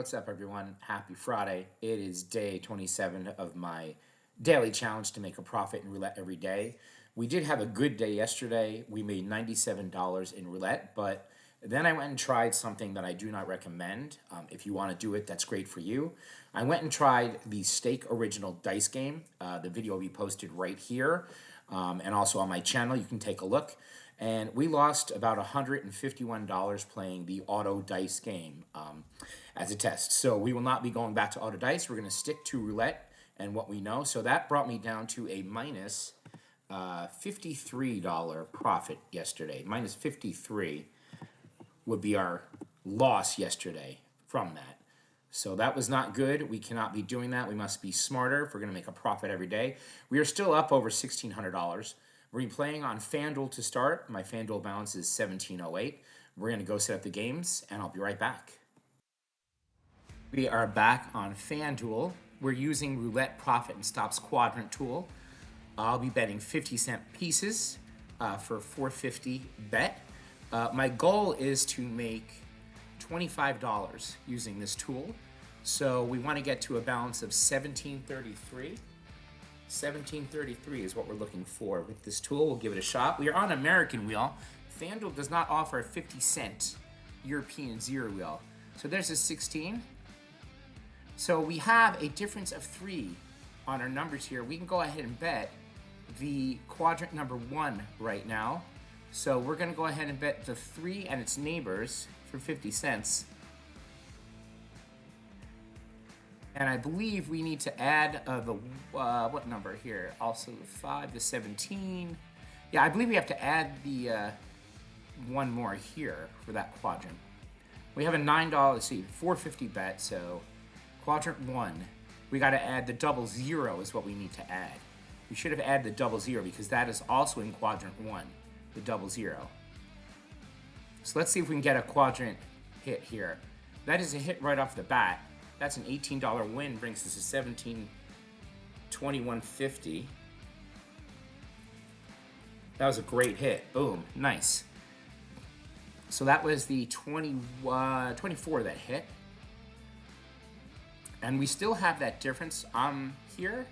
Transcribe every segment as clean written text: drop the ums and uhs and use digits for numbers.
what's up everyone? Happy Friday. It is day 27 of my daily challenge to make a profit in roulette every day. We did have a good day yesterday. We made $97 in roulette, but then I went and tried something that I do not recommend. If you want to do it, that's great for you. I went and tried the Stake Original Dice game. The video will be posted right here, and also on my channel. You can take a look. And we lost about $151 playing the auto dice game as a test. So we will not be going back to auto dice. We're going to stick to roulette and what we know. So that brought me down to a minus $53 profit yesterday. Minus 53 would be our loss yesterday from that. So that was not good. We cannot be doing that. We must be smarter if we're going to make a profit every day. We are still up over $1,600. We're going to be playing on FanDuel to start. My FanDuel balance is $17.08. We're going to go set up the games, and I'll be right back. We are back on FanDuel. We're using Roulette Profit and Stops Quadrant tool. I'll be betting 50-cent pieces for $4.50 bet. My goal is to make $25 using this tool. So we want to get to a balance of $17.33. $17.33 is what we're looking for with this tool. We'll give it a shot. We are on American wheel. FanDuel does not offer a 50-cent European zero wheel. So there's a 16. So we have a difference of 3 on our numbers here. We can go ahead and bet the quadrant number 1 right now. So we're going to go ahead and bet the 3 and its neighbors for 50 cents. And I believe we need to add what number here? Also the 5, the 17. Yeah, I believe we have to add the one more here for that quadrant. We have a $9, let's see, $4.50 bet, so quadrant 1. We got to add the double 0 is what we need to add. We should have added the double 0 because that is also in quadrant 1, the double 0. So let's see if we can get a quadrant hit here. That is a hit right off the bat. That's an $18 win, brings us to $17.21.50. That was a great hit. Boom, nice. So that was the 24 that hit. And we still have that difference here.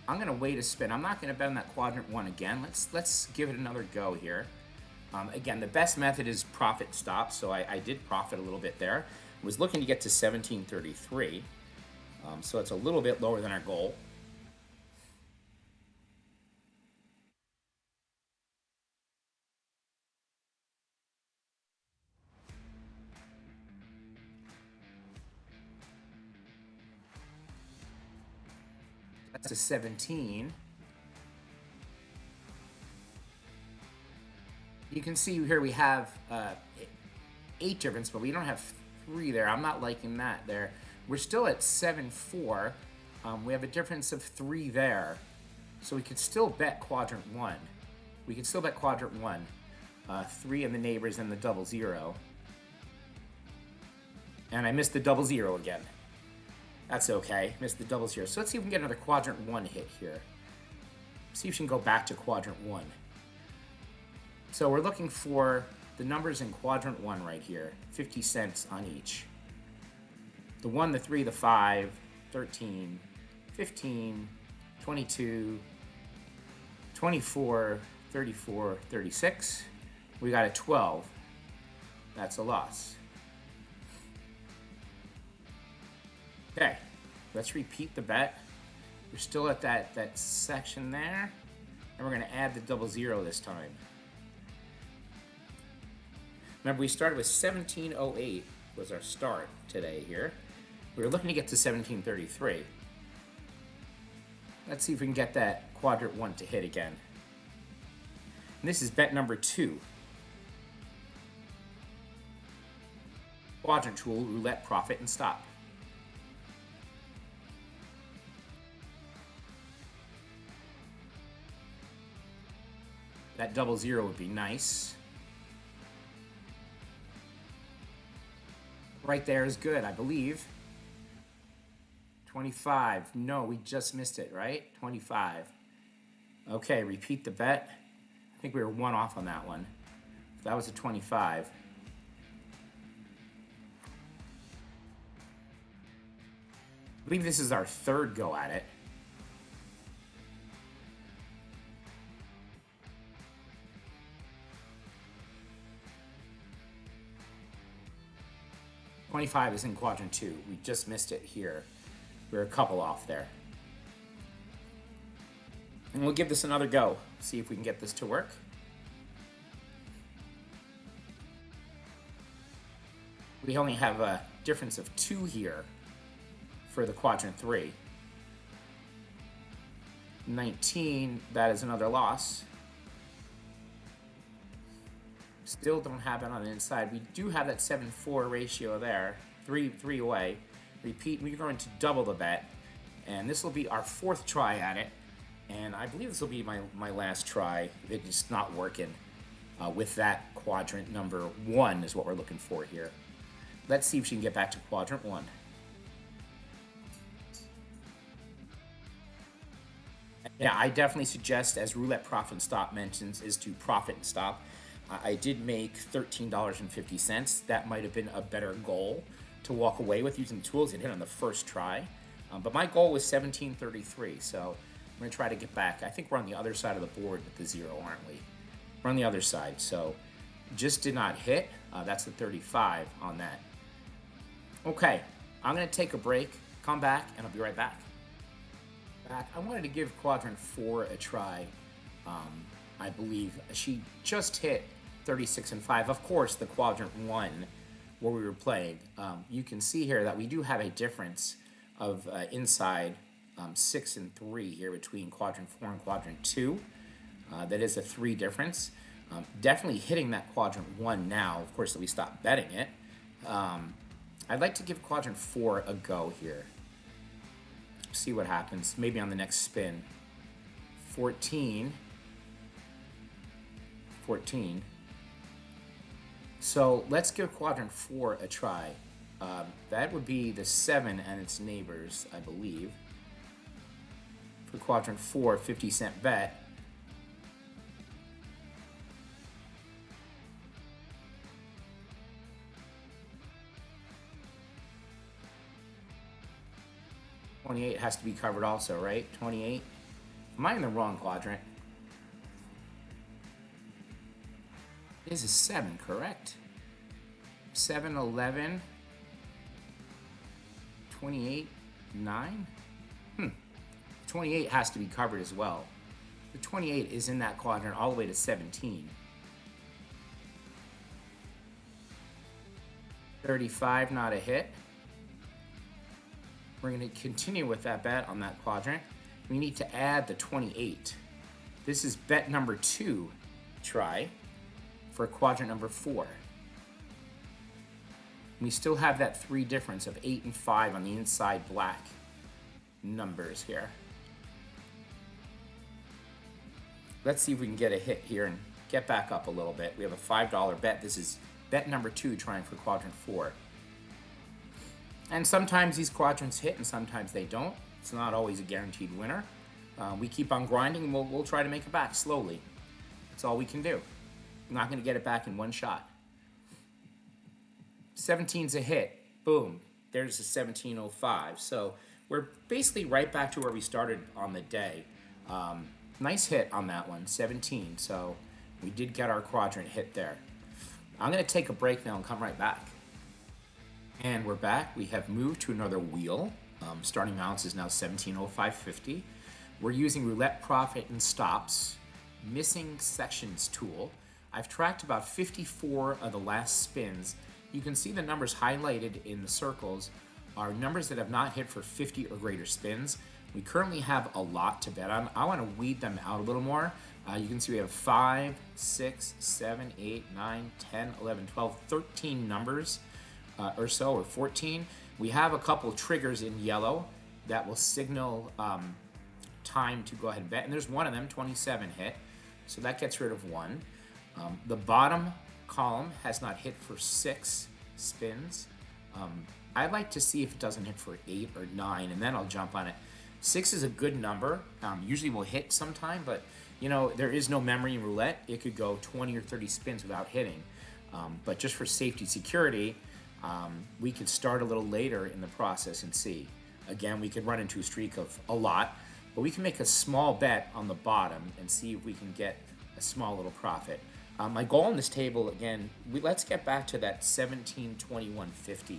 I'm gonna wait a spin. I'm not gonna bet on that quadrant 1 again. Let's give it another go here. Again, the best method is profit stop, so I did profit a little bit there. Was looking to get to $17.33, so it's a little bit lower than our goal. That's a 17. You can see here we have 8 difference, but we don't have 3 there. I'm not liking that there. We're still at 7.4. We have a difference of 3 there. So we could still bet quadrant 1. We could still bet quadrant 1. 3 in the neighbors and the double 0. And I missed the double 0 again. That's okay. Missed the double 0. So let's see if we can get another quadrant 1 hit here. See if we can go back to quadrant 1. So we're looking for the numbers in quadrant 1 right here, 50 cents on each. The 1, the 3, the 5, 13, 15, 22, 24, 34, 36. We got a 12. That's a loss. Okay, let's repeat the bet. We're still at that section there, and we're gonna add the double 0 this time. Remember, we started with 17.08 was our start today here. We were looking to get to 17.33. Let's see if we can get that quadrant 1 to hit again. And this is bet number 2. Quadrant tool, roulette, profit, and stop. That double 0 would be nice. Right there is good, I believe. 25. No, we just missed it, right? 25. Okay, repeat the bet. I think we were 1 off on that one. That was a 25. believe this is our third go at it. $25 is in quadrant 2. We just missed it here. We're a couple off there. And we'll give this another go. See if we can get this to work. We only have a difference of 2 here for the quadrant 3. 19, that is another loss. Still don't have it on the inside. We do have that 7-4 ratio there. 3 away. Repeat, we're going to double the bet. And this will be our 4th try at it. And I believe this will be my last try. It's not working with that quadrant number 1 is what we're looking for here. Let's see if she can get back to quadrant 1. Yeah, I definitely suggest, as Roulette Profit and Stop mentions, is to profit and stop. I did make $13.50. That might have been a better goal to walk away with using the tools and hit on the first try. But my goal was $17.33, so I'm going to try to get back. I think we're on the other side of the board with the 0, aren't we? We're on the other side, so just did not hit. That's the 35 on that. Okay, I'm going to take a break, come back, and I'll be right back. I wanted to give quadrant 4 a try. I believe she just hit 36 and 5. Of course, the quadrant 1 where we were playing, you can see here that we do have a difference of inside 6 and 3 here between quadrant 4 and quadrant 2. That is a 3 difference. Definitely hitting that quadrant 1 now, of course, that we stopped betting it. I'd like to give quadrant 4 a go here. See what happens, maybe on the next spin. 14. So let's give quadrant 4 a try. That would be the 7 and its neighbors, I believe. For quadrant 4, 50-cent bet. $28 has to be covered also, right? 28. Am I in the wrong quadrant? It is a 7, correct? 7, 11, 28, 9? 28 has to be covered as well. The 28 is in that quadrant all the way to 17. 35, not a hit. We're going to continue with that bet on that quadrant. We need to add the 28. This is bet number 2 try for quadrant number 4. We still have that 3 difference of 8 and 5 on the inside black numbers here. Let's see if we can get a hit here and get back up a little bit. We have a $5 bet. This is bet number 2 trying for quadrant 4. And sometimes these quadrants hit and sometimes they don't. It's not always a guaranteed winner. We keep on grinding and we'll try to make it back slowly. That's all we can do. I'm not going to get it back in one shot. 17's a hit. Boom. There's a 17.05. So we're basically right back to where we started on the day. Nice hit on that one, 17. So we did get our quadrant hit there. I'm going to take a break now and come right back. And we're back. We have moved to another wheel. Starting balance is now 17.0550. We're using Roulette Profit and Stops Missing Sections tool. I've tracked about 54 of the last spins. You can see the numbers highlighted in the circles are numbers that have not hit for 50 or greater spins. We currently have a lot to bet on. I want to weed them out a little more. You can see we have 5, 6, 7, 8, 9, 10, 11, 12, 13 numbers or so, or 14. We have a couple triggers in yellow that will signal time to go ahead and bet. And there's one of them, 27 hit. So that gets rid of 1. The bottom column has not hit for 6 spins. I'd like to see if it doesn't hit for 8 or 9, and then I'll jump on it. 6 is a good number. Usually will hit sometime, but you know, there is no memory in roulette. It could go 20 or 30 spins without hitting. But just for safety security, we could start a little later in the process and see. Again, we could run into a streak of a lot, but we can make a small bet on the bottom and see if we can get a small little profit. My goal on this table, again, let's get back to that 1721.50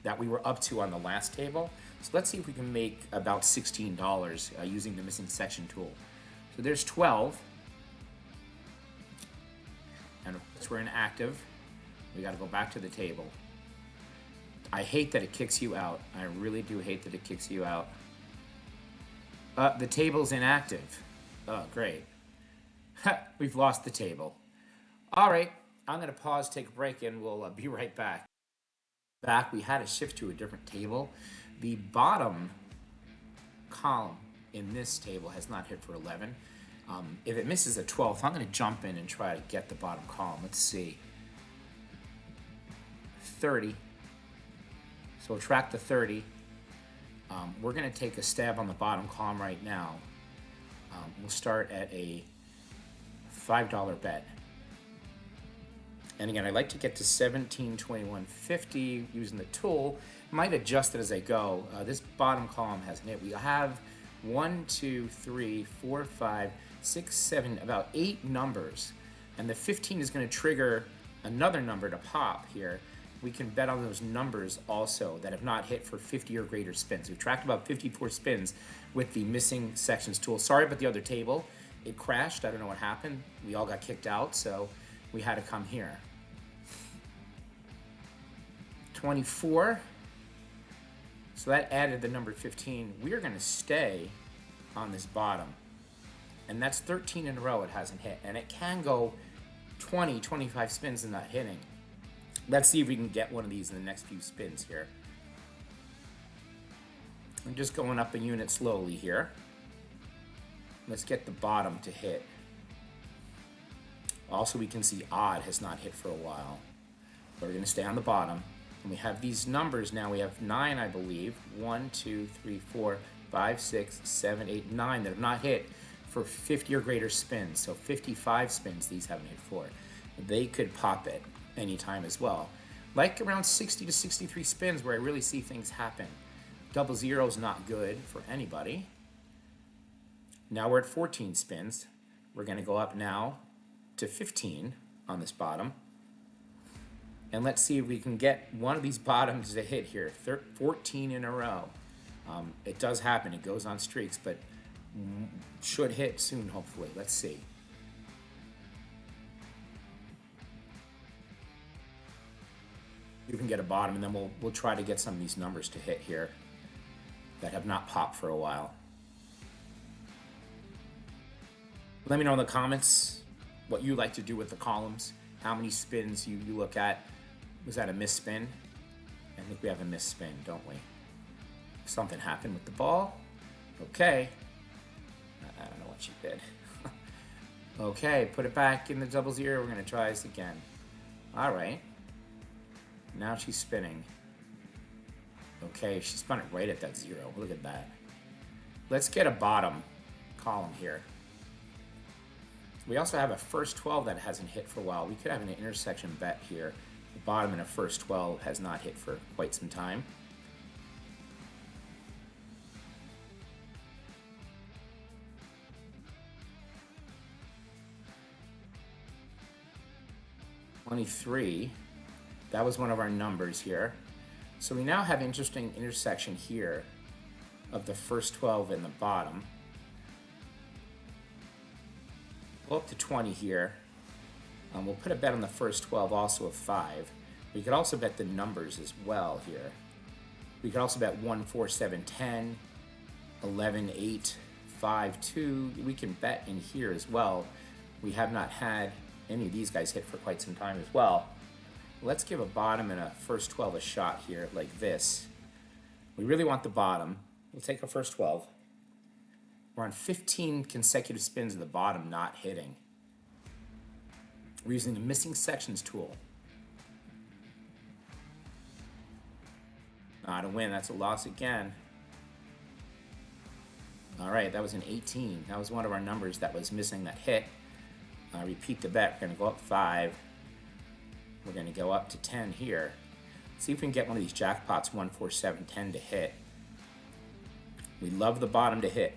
that we were up to on the last table. So let's see if we can make about $16 using the missing section tool. So there's 12, and of course we're inactive. We got to go back to the table. I hate that it kicks you out. I really do hate that it kicks you out. The table's inactive. Oh, great. We've lost the table. All right, I'm going to pause, take a break, and we'll be right back. We had to shift to a different table. The bottom column in this table has not hit for 11. If it misses a 12th, I'm going to jump in and try to get the bottom column. Let's see. 30. So we'll track the 30. We're going to take a stab on the bottom column right now. We'll start at a $5 bet. And again, I like to get to 1721.50 using the tool. Might adjust it as I go. This bottom column hasn't hit. We have 1, 2, 3, 4, 5, 6, 7, about 8 numbers. And the 15 is going to trigger another number to pop here. We can bet on those numbers also that have not hit for 50 or greater spins. We've tracked about 54 spins with the missing sections tool. Sorry about the other table. It crashed. I don't know what happened. We all got kicked out, so we had to come here. 24. So that added the number 15. We're going to stay on this bottom. And that's 13 in a row it hasn't hit. And it can go 20, 25 spins and not hitting. Let's see if we can get one of these in the next few spins here. I'm just going up a unit slowly here. Let's get the bottom to hit. Also, we can see odd has not hit for a while. But we're going to stay on the bottom. And we have these numbers now. We have 9, I believe. 1, 2, 3, 4, 5, 6, 7, 8, 9 that have not hit for 50 or greater spins. So 55 spins these haven't hit for. They could pop it anytime as well. Like around 60 to 63 spins where I really see things happen. Double zero is not good for anybody. Now we're at 14 spins. We're going to go up now to 15 on this bottom. And let's see if we can get one of these bottoms to hit here. 14 in a row. It does happen. It goes on streaks, but should hit soon, hopefully. Let's see. You can get a bottom, and then we'll try to get some of these numbers to hit here that have not popped for a while. Let me know in the comments what you like to do with the columns, how many spins you look at. Was that a misspin? I think we have a misspin, don't we? Something happened with the ball. Okay. I don't know what she did. Okay, put it back in the double zero. We're going to try this again. All right. Now she's spinning. Okay, she spun it right at that zero. Look at that. Let's get a bottom column here. We also have a first 12 that hasn't hit for a while. We could have an intersection bet here. The bottom in a first 12 has not hit for quite some time. $23. That was one of our numbers here. So we now have interesting intersection here of the first 12 and the bottom. Go up to 20 here. We'll put a bet on the first 12, also of 5. We could also bet the numbers as well here. We could also bet 1, 4, 7, 10, 11, 8, 5, 2. We can bet in here as well. We have not had any of these guys hit for quite some time as well. Let's give a bottom and a first 12 a shot here, like this. We really want the bottom. We'll take a first 12. We're on 15 consecutive spins of the bottom not hitting. We're using the missing sections tool. Not a win, that's a loss again. All right, that was an 18. That was one of our numbers that was missing that hit. Repeat the bet, we're gonna go up 5. We're gonna go up to 10 here. See if we can get one of these jackpots, 1, 4, 7, 10 to hit. We love the bottom to hit.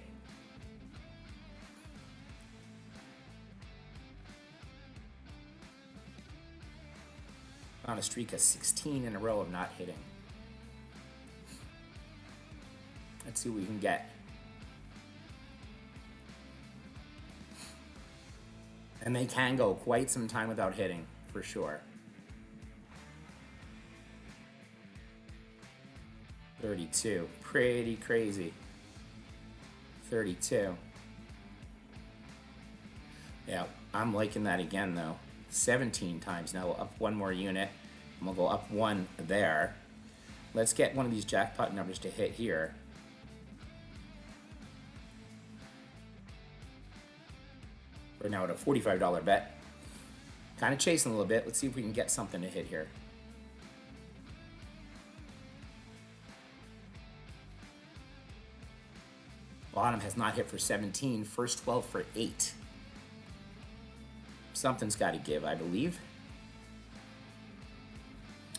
On a streak of 16 in a row of not hitting. Let's see what we can get. And they can go quite some time without hitting, for sure. 32, pretty crazy. 32. Yeah, I'm liking that again though. 17 times now, up one more unit, and we'll go up one there. Let's get one of these jackpot numbers to hit here. We're now at a $45 bet. Kind of chasing a little bit. Let's see if we can get something to hit here. Bottom has not hit for 17, first 12 for 8. Something's got to give, I believe.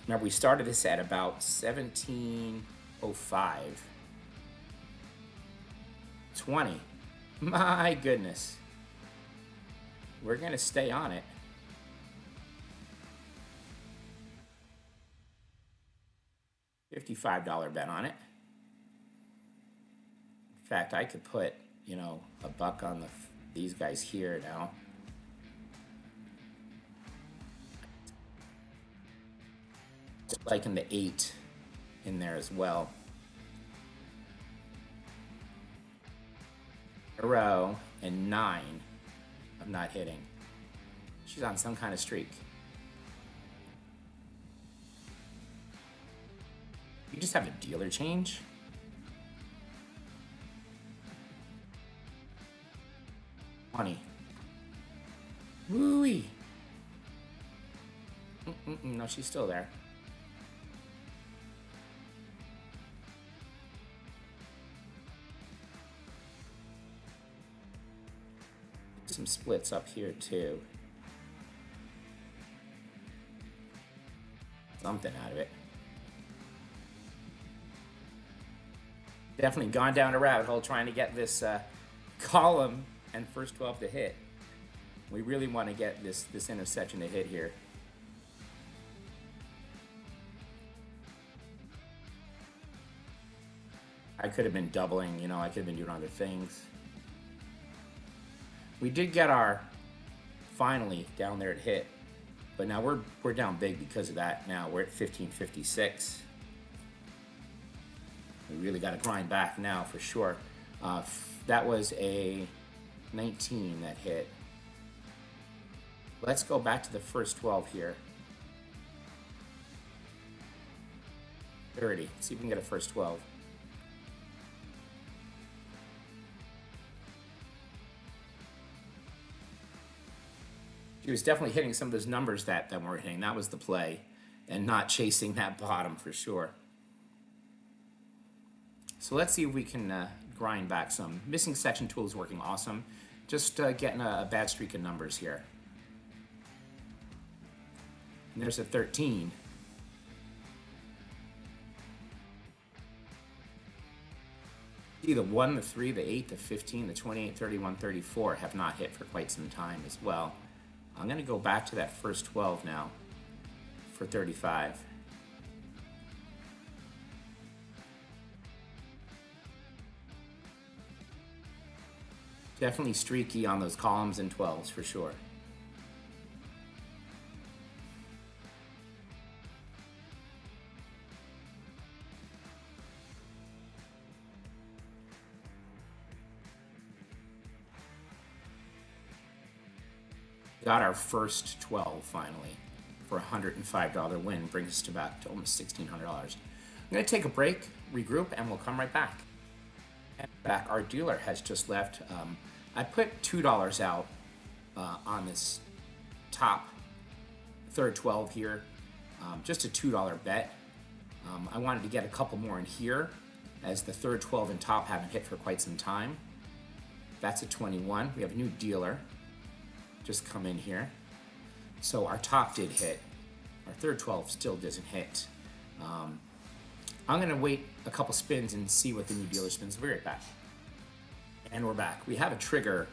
Remember, we started this at about 1705. 20. My goodness. We're going to stay on it. $55 bet on it. In fact, I could put, you know, a buck on these guys here now. Just liking the 8 in there as well. A row and 9 of not hitting. She's on some kind of streak. You just have a dealer change. $20. Woo-wee. No, she's still there. Some splits up here too. Something out of it. Definitely gone down a rabbit hole trying to get this column and first 12 to hit. We really want to get this intersection to hit here. I could have been doubling, you know, I could have been doing other things. We did get our finally down there at hit, but now we're down big because of that. Now we're at 1556. We really got to grind back now for sure. That was a 19 that hit. Let's go back to the first 12 here. 30. See if we can get a first 12. She was definitely hitting some of those numbers that we're hitting. That was the play, and not chasing that bottom for sure. So let's see if we can grind back some. Missing section tool is working awesome. Just getting a bad streak of numbers here. And there's a 13. See, the 1, the 3, the 8, the 15, the 28, 31, 34 have not hit for quite some time as well. I'm going to go back to that first 12 now for 35. Definitely streaky on those columns and 12s for sure. Got our first 12 finally for a $105 win. Brings us to back to almost $1,600. I'm going to take a break, regroup, and we'll come right back. And back, our dealer has just left. I put $2 out on this top third 12 here, just a $2 bet. I wanted to get a couple more in here as the third 12 and top haven't hit for quite some time. That's a 21. We have a new dealer just come in here. So our top did hit. Our third 12 still doesn't hit. I'm going to wait a couple spins and see what the new dealer spins. We'll be right back. And we're back. We have a trigger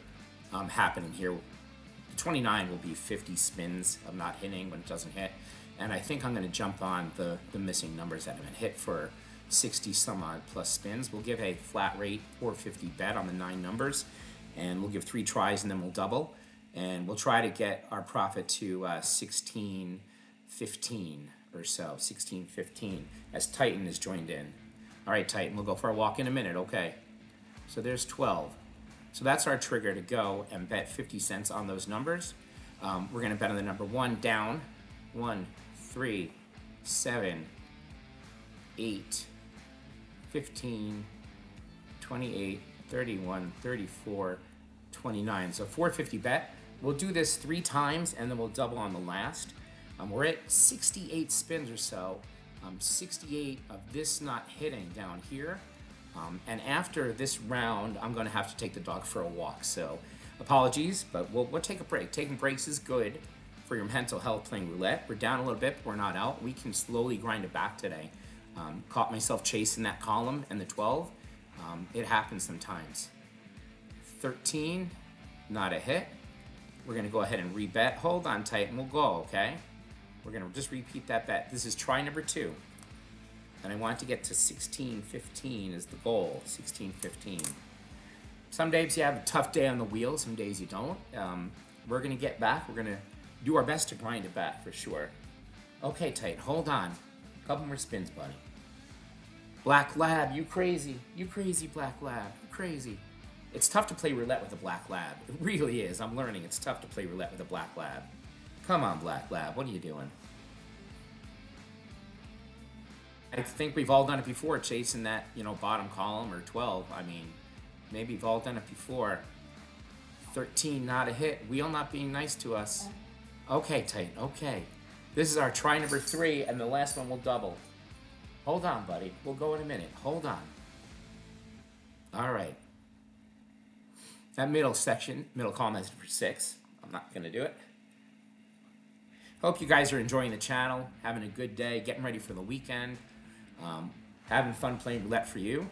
happening here. The 29 will be 50 spins of not hitting when it doesn't hit. And I think I'm going to jump on the missing numbers that have been hit for 60 some odd plus spins. We'll give a flat rate 450 bet on the 9 numbers. And we'll give 3 tries and then we'll double. And we'll try to get our profit to 1615 or so. 1615 as Titan is joined in. All right, Titan, we'll go for a walk in a minute. Okay. So there's 12. So that's our trigger to go and bet 50 cents on those numbers. We're going to bet on the number 1 down. 1, 3, 7, 8, 15, 28, 31, 34, 29. So 450 bet. We'll do this 3 times and then we'll double on the last. We're at 68 spins or so. 68 of this not hitting down here. And after this round, I'm going to have to take the dog for a walk. So apologies, but we'll take a break. Taking breaks is good for your mental health playing roulette. We're down a little bit, but we're not out. We can slowly grind it back today. Caught myself chasing that column and the 12. It happens sometimes. 13, not a hit. We're going to go ahead and rebet. Hold on tight and we'll go, okay? We're going to just repeat that bet. This is try number 2. And I want to get to 1615 is the goal. 1615. Some days you have a tough day on the wheel. Some days you don't. We're going to get back. We're going to do our best to grind it back for sure. Okay, tight. Hold on. A couple more spins, buddy. Black Lab, you crazy. You crazy, Black Lab. You crazy. It's tough to play roulette with a Black Lab. It really is. I'm learning it's tough to play roulette with a Black Lab. Come on, Black Lab. What are you doing? I think we've all done it before, chasing that, bottom column or 12. I mean, maybe we've all done it before. 13, not a hit. Wheel not being nice to us. Okay, tight. Okay. This is our try number 3, and the last one will double. Hold on, buddy. We'll go in a minute. Hold on. All right. That middle column has for 6. I'm not going to do it. Hope you guys are enjoying the channel, having a good day, getting ready for the weekend, having fun playing roulette for you.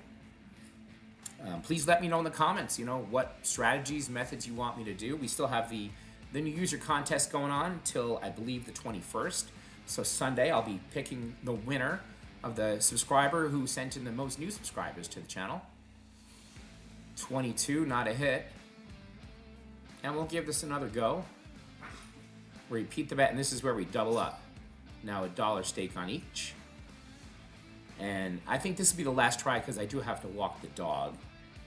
Please let me know in the comments, what strategies, methods you want me to do. We still have the new user contest going on until, I believe, the 21st. So Sunday, I'll be picking the winner of the subscriber who sent in the most new subscribers to the channel. 22, not a hit. And we'll give this another go. Repeat the bet, and this is where we double up. Now $1 stake on each. And I think this will be the last try because I do have to walk the dog.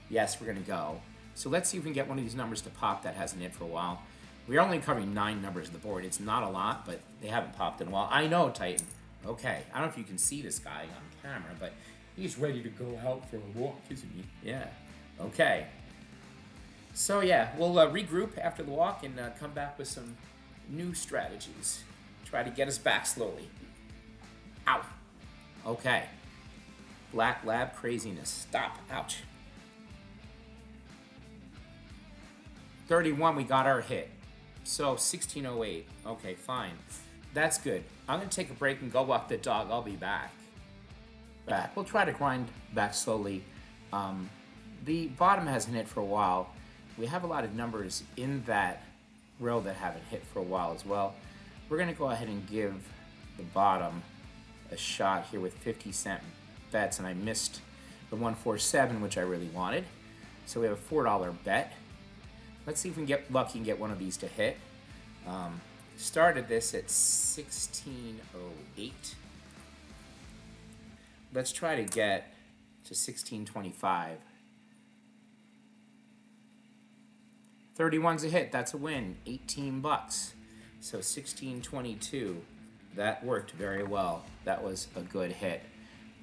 Yes, we're going to go. So let's see if we can get one of these numbers to pop that hasn't hit for a while. We're only covering 9 numbers on the board. It's not a lot, but they haven't popped in a while. I know, Titan. Okay, I don't know if you can see this guy on camera, but he's ready to go out for a walk, isn't he? Yeah. Okay. So yeah, we'll regroup after the walk and come back with some new strategies. Try to get us back slowly. Ow. Okay. Black Lab craziness. Stop. Ouch. 31, we got our hit. So 1608. Okay, fine. That's good. I'm going to take a break and go walk the dog. I'll be back. We'll try to grind back slowly. The bottom hasn't hit for a while. We have a lot of numbers in that row that haven't hit for a while as well. We're going to go ahead and give the bottom a shot here with 50-cent bets, and I missed the 147, which I really wanted. So we have a $4 bet. Let's see if we can get lucky and get one of these to hit. Started this at 1608. Let's try to get to 1625. 31's a hit. That's a win. 18 bucks. So 1622. That worked very well. That was a good hit.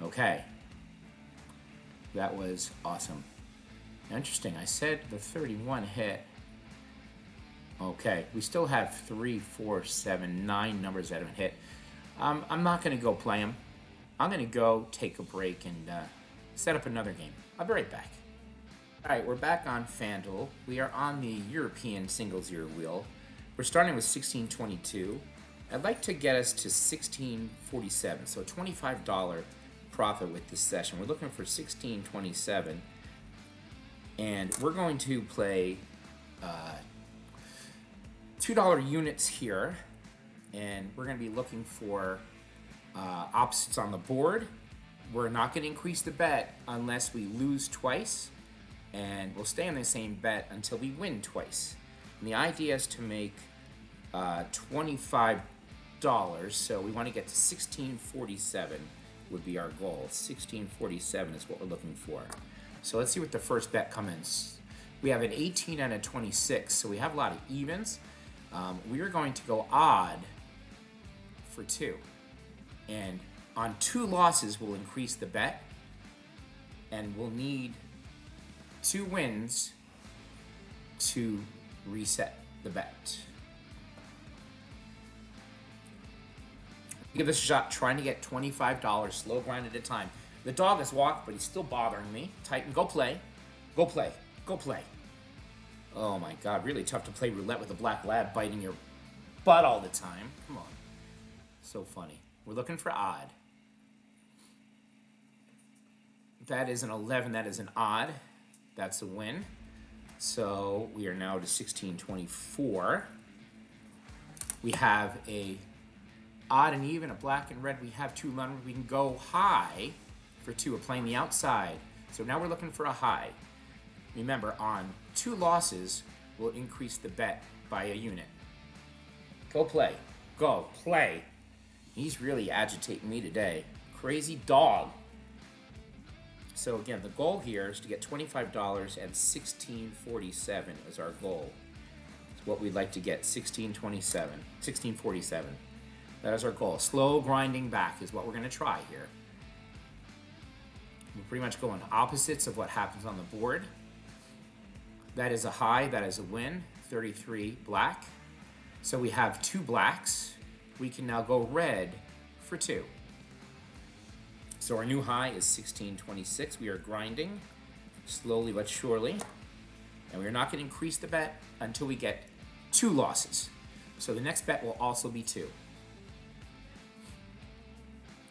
Okay. That was awesome. Interesting. I said the 31 hit. Okay. We still have 3, 4, 7, 9 numbers that haven't hit. I'm not going to go play them. I'm going to go take a break and set up another game. I'll be right back. All right, we're back on FanDuel. We are on the European single-zero wheel. We're starting with 1622. I'd like to get us to 1647, so $25 profit with this session. We're looking for 1627, and we're going to play $2 units here, and we're going to be looking for opposites on the board. We're not going to increase the bet unless we lose twice, and we'll stay on the same bet until we win twice. And the idea is to make $25, so we want to get to 1647 would be our goal. 1647 is what we're looking for. So let's see what the first bet comes. We have an 18 and a 26, so we have a lot of evens. We are going to go odd for 2. And on 2 losses, we'll increase the bet. And we'll need 2 wins to reset the bet. Give this a shot, trying to get $25, slow grind at a time. The dog has walked, but he's still bothering me. Titan, go play. Go play. Go play. Oh my God, really tough to play roulette with a black lab biting your butt all the time. Come on. So funny. We're looking for odd. That is an 11, that is an odd. That's a win. So we are now to 1624. We have a odd and even, a black and red. We have 2 numbers. We can go high for 2. We're playing the outside. So now we're looking for a high. Remember, on 2 losses, we'll increase the bet by a unit. Go play. Go play. He's really agitating me today. Crazy dog. So again, the goal here is to get $25 and 1647 is our goal. It's what we'd like to get, 1647. That is our goal. Slow grinding back is what we're going to try here. We're pretty much going opposites of what happens on the board. That is a high, that is a win, 33 black. So we have 2 blacks. We can now go red for 2. So our new high is 1626. We are grinding slowly but surely. And we're not going to increase the bet until we get 2 losses. So the next bet will also be 2.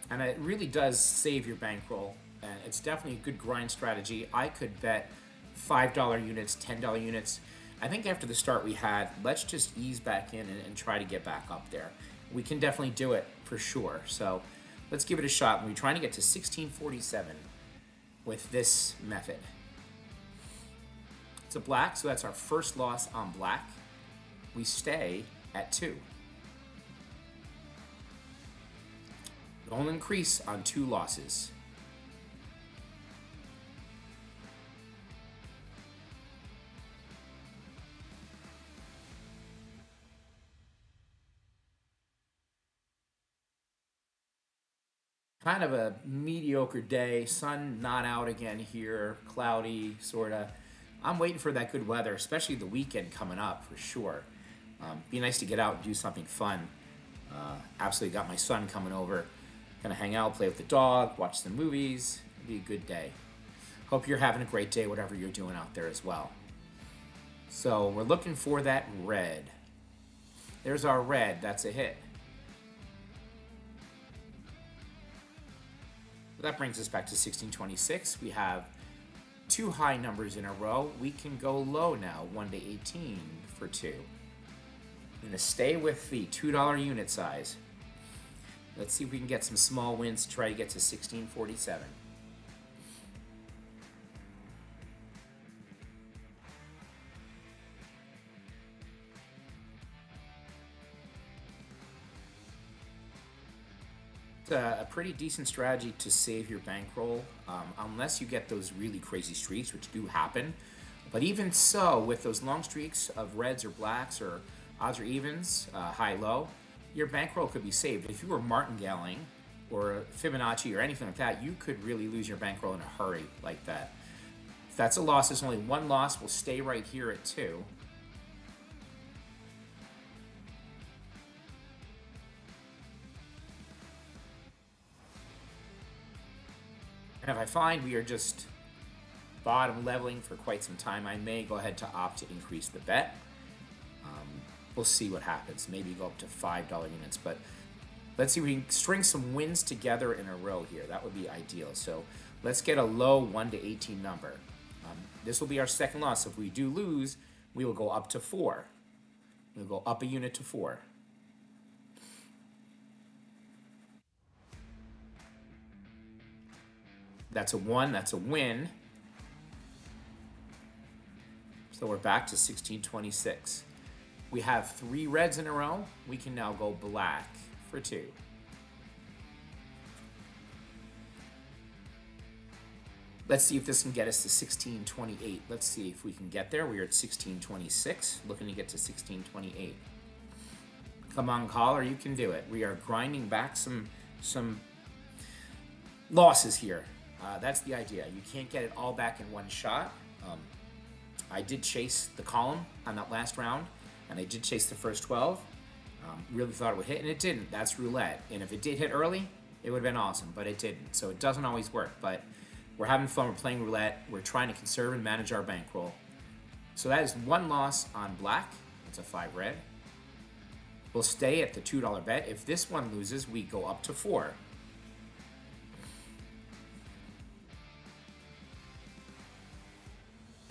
And it really does save your bankroll. And it's definitely a good grind strategy. I could bet $5 units, $10 units. I think after the start we had, let's just ease back in and try to get back up there. We can definitely do it for sure. So let's give it a shot. We're trying to get to 1647 with this method. It's a black, so that's our first loss on black. We stay at 2. Don't increase on 2 losses. Kind of a mediocre day, sun not out again here, cloudy, sorta. I'm waiting for that good weather, especially the weekend coming up for sure. Be nice to get out and do something fun. Absolutely got my son coming over. Gonna hang out, play with the dog, watch some movies. It'll be a good day. Hope you're having a great day, whatever you're doing out there as well. So we're looking for that red. There's our red, that's a hit. That brings us back to 1626. We have 2 high numbers in a row. We can go low now, 1 to 18 for 2. I'm gonna stay with the $2 unit size. Let's see if we can get some small wins to try to get to 1647. It's a pretty decent strategy to save your bankroll, unless you get those really crazy streaks, which do happen. But even so, with those long streaks of reds or blacks or odds or evens, high-low, your bankroll could be saved. If you were martingaling or Fibonacci or anything like that, you could really lose your bankroll in a hurry like that. If that's a loss, there's only 1 loss. We'll stay right here at 2. And if I find we are just bottom leveling for quite some time, I may go ahead to opt to increase the bet. We'll see what happens. Maybe go up to $5 units, but Let's see if we can string some wins together in a row here. That would be ideal. So let's get a low 1 to 18 number. This will be our second loss. If we do lose, we will go up to 4. We'll go up a unit to 4. That's a 1. That's a win. So we're back to 1626. We have 3 reds in a row. We can now go black for 2. Let's see if this can get us to 1628. Let's see if we can get there. We're at 1626, looking to get to 1628. Come on, caller, you can do it. We are grinding back some losses here. That's the idea. You can't get it all back in one shot. I did chase the column on that last round, and I did chase the first 12. Really thought it would hit, and it didn't. That's roulette. And if it did hit early, it would have been awesome, but it didn't. So it doesn't always work, but we're having fun. We're playing roulette. We're trying to conserve and manage our bankroll. So that is 1 loss on black. It's a 5 red. We'll stay at the $2 bet. If this one loses, we go up to 4.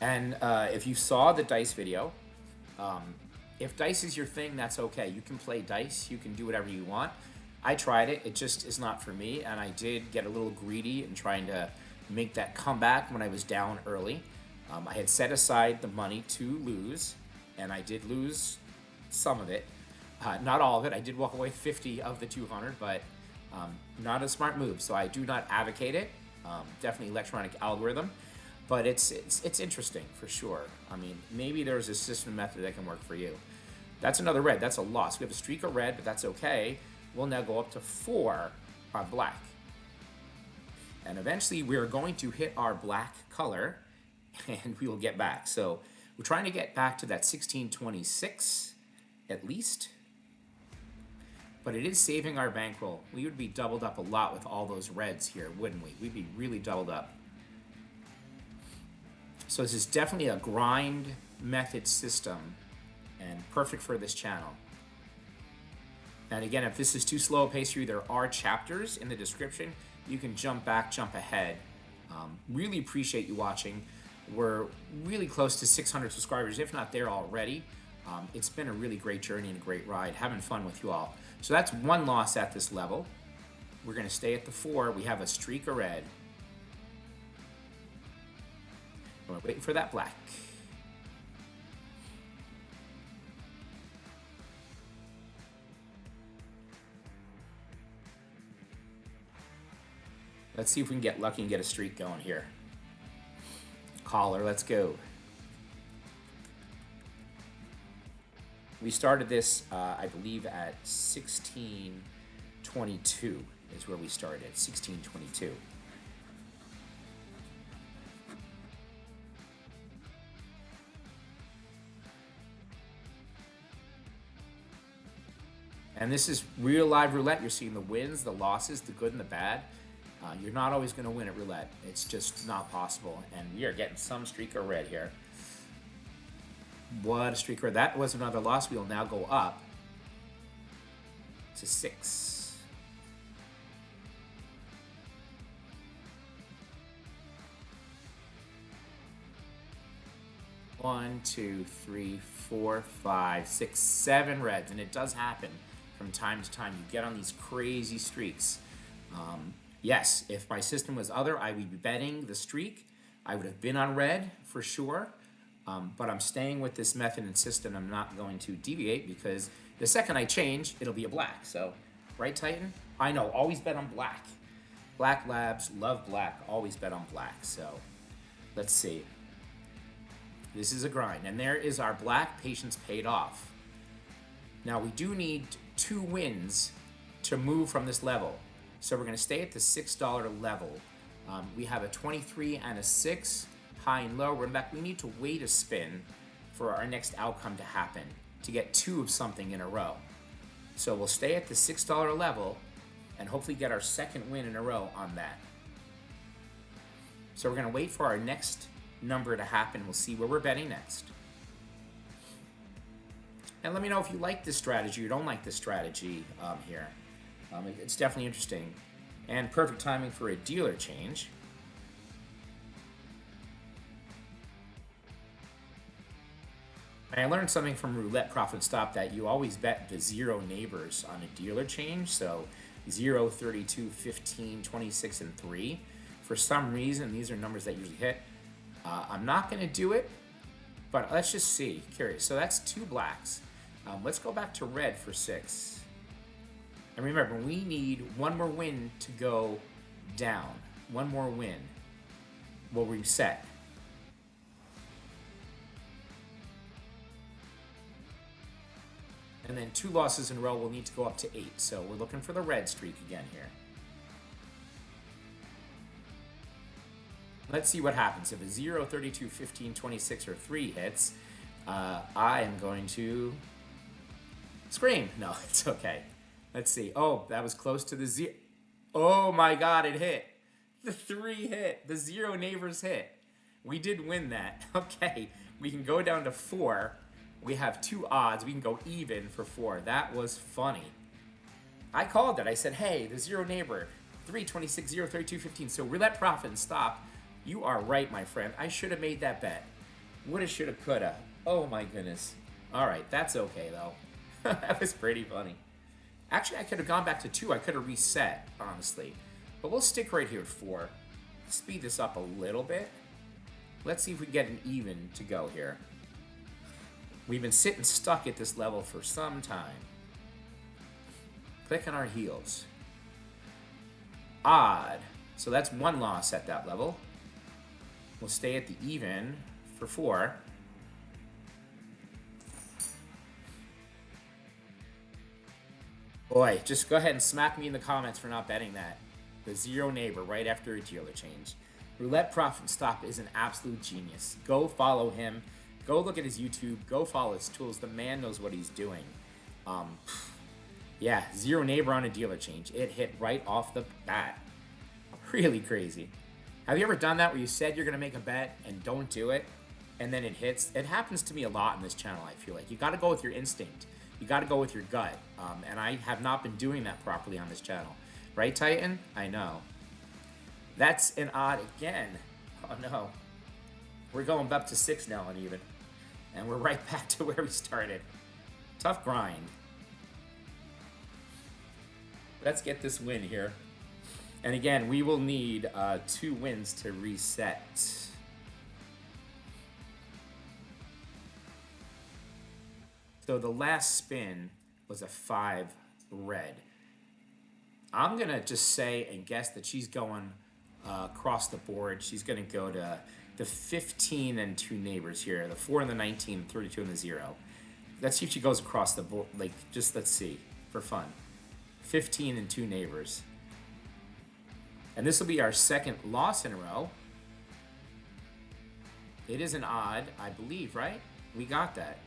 And if you saw the dice video, if dice is your thing, that's okay. You can play dice. You can do whatever you want. I tried it. It just is not for me. And I did get a little greedy in trying to make that comeback when I was down early. I had set aside the money to lose, and I did lose some of it. Not all of it. I did walk away 50 of the 200, but not a smart move. So I do not advocate it. Definitely electronic algorithm. But it's interesting for sure. I mean, maybe there's a system method that can work for you. That's another red. That's a loss. We have a streak of red, but that's okay. We'll now go up to 4 on black. And eventually we're going to hit our black color and we will get back. So we're trying to get back to that 1626 at least. But it is saving our bankroll. We would be doubled up a lot with all those reds here, wouldn't we? We'd be really doubled up. So this is definitely a grind method system and perfect for this channel. And again, if this is too slow a pace for you, there are chapters in the description. You can jump back, jump ahead. Really appreciate you watching. We're really close to 600 subscribers, if not there already. It's been a really great journey and a great ride. Having fun with you all. So that's 1 loss at this level. We're going to stay at the 4. We have a streak of red. We're waiting for that black. Let's see if we can get lucky and get a streak going here. Caller, let's go. We started this, I believe, at 1622 is where we started, 1622. And this is real live roulette. You're seeing the wins, the losses, the good and the bad. You're not always going to win at roulette. It's just not possible. And we are getting some streak of red here. What a streak of red. That was another loss. We will now go up to 6. One, 2, 3, 4, 5, 6, 7 reds. And it does happen from time to time. You get on these crazy streaks. Yes, if my system was other, I would be betting the streak. I would have been on red for sure. But I'm staying with this method and system. I'm not going to deviate because the second I change, it'll be a black. So, right, Titan? I know, always bet on black. Black Labs, love black, always bet on black. So, let's see. This is a grind. And there is our black. Patience paid off. Now, we do need 2 wins to move from this level. So we're going to stay at the $6 level. We have a 23 and a 6, high and low. We're back. We need to wait a spin for our next outcome to happen to get 2 of something in a row. So we'll stay at the $6 level and hopefully get our second win in a row on that. So we're going to wait for our next number to happen. We'll see where we're betting next. And let me know if you like this strategy or don't like this strategy here. It's definitely interesting. And perfect timing for a dealer change. And I learned something from Roulette Profit Stop that you always bet the zero neighbors on a dealer change. So 0, 32, 15, 26, and 3. For some reason, these are numbers that usually hit. I'm not going to do it, but let's just see. Curious. So that's 2 blacks. Let's go back to red for 6. And remember, we need one more win to go down. One more win. We'll reset. And then 2 losses in a row, we'll need to go up to 8. So we're looking for the red streak again here. Let's see what happens. If a 0, 32, 15, 26, or 3 hits, I am going to scream. No, it's okay. Let's see. Oh, that was close to the 0. Oh my God, it hit. The 3 hit. The 0 neighbors hit. We did win that. Okay, we can go down to 4. We have 2 odds. We can go even for 4. That was funny. I called it. I said, hey, the 0 neighbor, 3, 26, 0, 32, 15. So roulette profit and stop. You are right, my friend. I should have made that bet. Woulda, shoulda, coulda. Oh my goodness. All right, that's okay though. That was pretty funny. Actually, I could have gone back to 2. I could have reset, honestly. But we'll stick right here at 4. Speed this up a little bit. Let's see if we get an even to go here. We've been sitting stuck at this level for some time. Click on our heels. Odd. So that's 1 loss at that level. We'll stay at the even for 4. Boy, just go ahead and smack me in the comments for not betting that. The 0 neighbor right after a dealer change. Roulette Profit Stop is an absolute genius. Go follow him. Go look at his YouTube. Go follow his tools. The man knows what he's doing. Yeah, 0 neighbor on a dealer change. It hit right off the bat. Really crazy. Have you ever done that where you said you're going to make a bet and don't do it, and then it hits? It happens to me a lot in this channel, I feel like. You got to go with your instinct. You got to go with your gut. And I have not been doing that properly on this channel. Right, Titan? I know. That's an odd again. Oh, no. We're going up to 6 now uneven. And we're right back to where we started. Tough grind. Let's get this win here. And again, we will need 2 wins to reset. So the last spin was a 5 red. I'm going to just say and guess that she's going across the board. She's going to go to the 15 and 2 neighbors here. The 4 and the 19, 32 and the 0. Let's see if she goes across the board. Like, just let's see for fun. 15 and 2 neighbors. And this will be our 2nd loss in a row. It is an odd, I believe, right? We got that.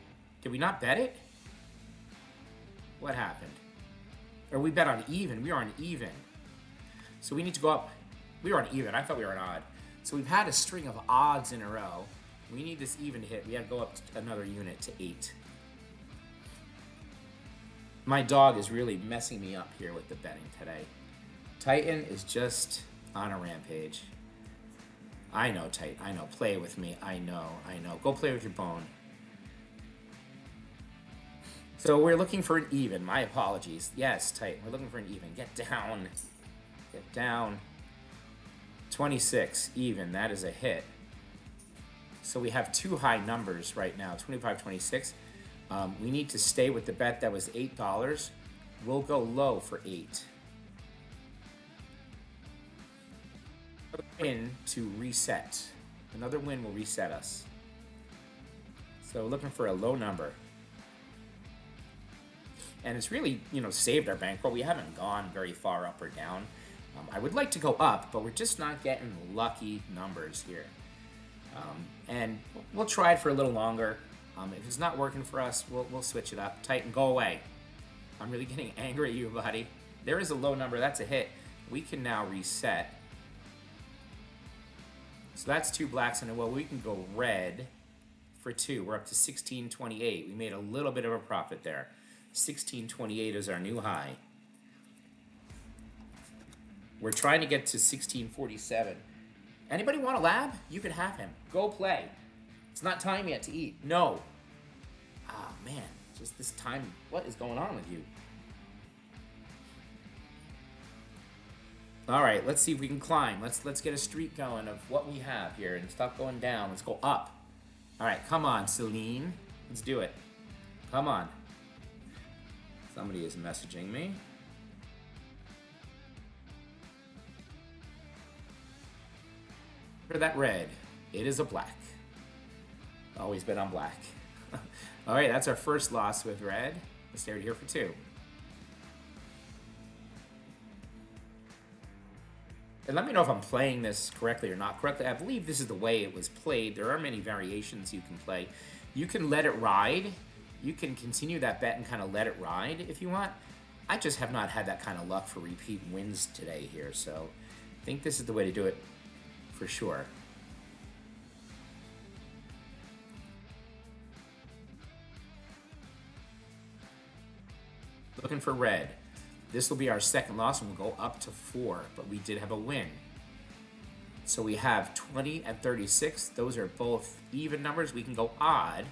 Did we not bet it? What happened? Or we bet on even. We are on even. So we need to go up. We were on even. I thought we were on odd. So we've had a string of odds in a row. We need this even to hit. We have to go up another unit to 8. My dog is really messing me up here with the betting today. Titan is just on a rampage. I know, Titan. I know. Play with me. I know. Go play with your bone. So we're looking for an even. My apologies. Yes, Titan. We're looking for an even. Get down. Get down. 26. Even. That is a hit. So we have 2 high numbers right now. 25, 26. We need to stay with the bet that was $8. We'll go low for 8. Win to reset. Another win will reset us. So looking for a low number. And it's really, saved our bankroll. We haven't gone very far up or down. I would like to go up, but we're just not getting lucky numbers here. And we'll try it for a little longer. If it's not working for us, we'll switch it up. Titan, go away. I'm really getting angry at you, buddy. There is a low number. That's a hit. We can now reset. So that's 2 blacks in a row. We can go red for 2. We're up to 16.28. We made a little bit of a profit there. 16.28 is our new high. We're trying to get to 1647. Anybody want a lab? You can have him. Go play. It's not time yet to eat. No. Ah, man. Just this time. What is going on with you? All right, let's see if we can climb. Let's get a streak going of what we have here and stop going down. Let's go up. All right, come on, Celine. Let's do it. Come on. Somebody is messaging me. For that red, it is a black. Always bet on black. All right, that's our first loss with red. Let's stay right here for 2. And let me know if I'm playing this correctly or not correctly. I believe this is the way it was played. There are many variations you can play. You can let it ride. You can continue that bet and kind of let it ride if you want. I just have not had that kind of luck for repeat wins today here, so I think this is the way to do it for sure. Looking for red. This will be our second loss, and we'll go up to 4, but we did have a win. So we have 20 and 36. Those are both even numbers. We can go odd.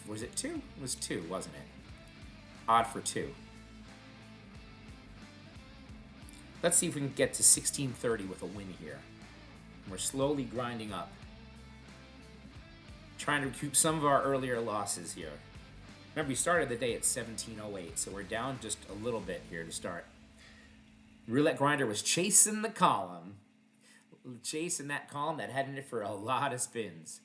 Was it 2? It was 2, wasn't it? Odd for 2. Let's see if we can get to 1630 with a win here. We're slowly grinding up. Trying to recoup some of our earlier losses here. Remember, we started the day at 1708, so we're down just a little bit here to start. Roulette Grinder was chasing the column. Chasing that column that had in it for a lot of spins.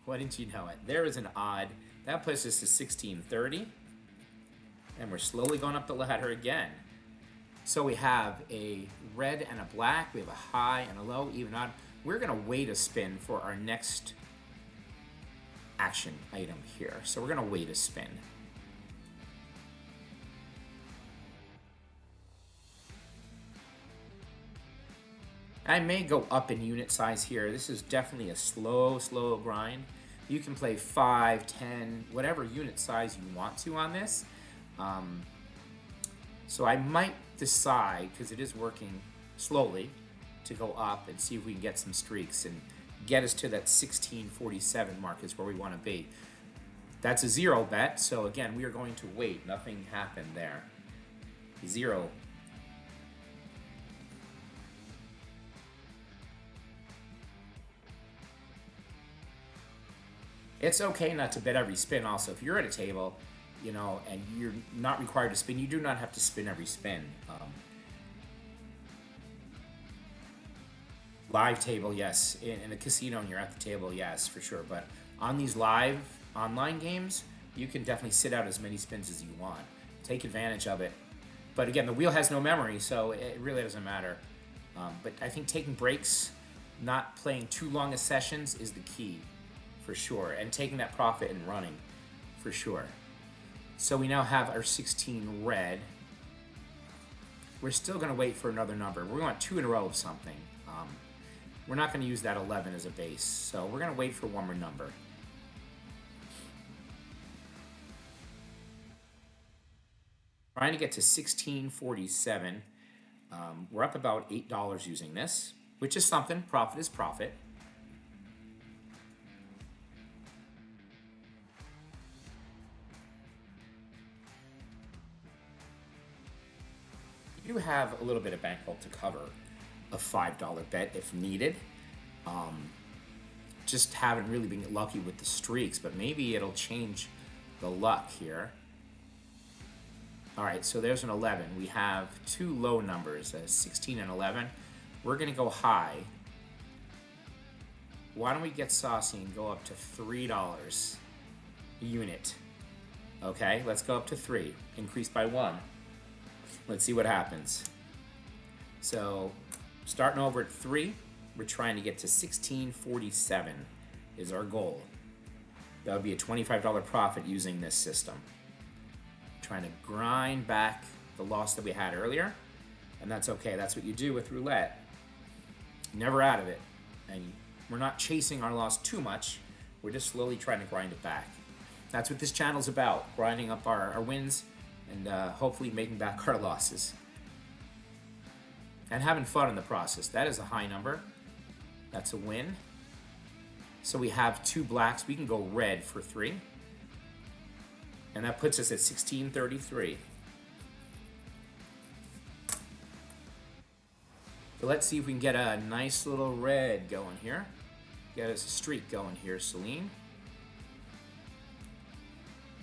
Why didn't you know it? There is an odd. That puts us to 1630. And we're slowly going up the ladder again. So we have a red and a black. We have a high and a low, even odd. We're going to wait a spin for our next action item here. So we're going to wait a spin. I may go up in unit size here. This is definitely a slow grind. You can play 5, 10, whatever unit size you want to on this. So I might decide, because it is working slowly, to go up and see if we can get some streaks and get us to that 1647 mark is where we want to be. That's a 0 bet, so again, we are going to wait. Nothing happened there. 0. It's okay not to bet every spin also. If you're at a table, you know, and you're not required to spin, you do not have to spin every spin. Live table, yes. In a casino and you're at the table, yes, for sure. But on these live online games, you can definitely sit out as many spins as you want. Take advantage of it. But again, the wheel has no memory, so it really doesn't matter. But I think taking breaks, not playing too long a sessions is the key, for sure. And taking that profit and running, for sure. So we now have our 16 red. We're still going to wait for another number. We want 2 in a row of something. We're not going to use that 11 as a base, so we're going to wait for one more number. Trying to get to 1647. We're up about $8 using this, which is something. Profit is profit. You do have a little bit of bankroll to cover a $5 bet if needed. Just haven't really been lucky with the streaks, but maybe it'll change the luck here. All right, so there's an 11. We have 2 low numbers, 16 and 11. We're gonna go high. Why don't we get saucy and go up to $3 a unit? Okay, let's go up to 3, increase by 1. Let's see what happens. So, starting over at 3, we're trying to get to 1647 is our goal. That would be a $25 profit using this system. Trying to grind back the loss that we had earlier, and that's okay. That's what you do with roulette. Never out of it. And we're not chasing our loss too much. We're just slowly trying to grind it back. That's what this channel's about, grinding up our wins and hopefully making back our losses. And having fun in the process. That is a high number. That's a win. So we have 2 blacks. We can go red for 3. And that puts us at 1633. So let's see if we can get a nice little red going here. Get us a streak going here, Celine.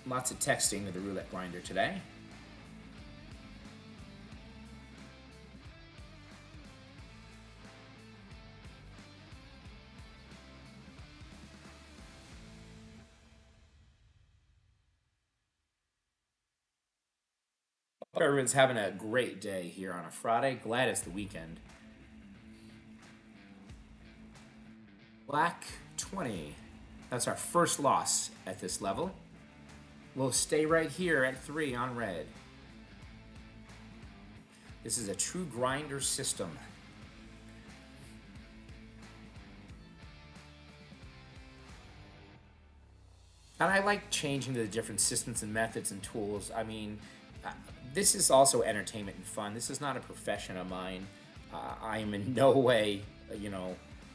Lots of texting with the roulette grinder today. Hope everyone's having a great day here on a Friday. Glad it's the weekend. Black 20. That's our first loss at this level. We'll stay right here at 3 on red. This is a true grinder system. And I like changing the different systems and methods and tools. I mean, this is also entertainment and fun. This is not a profession of mine. I am in no way,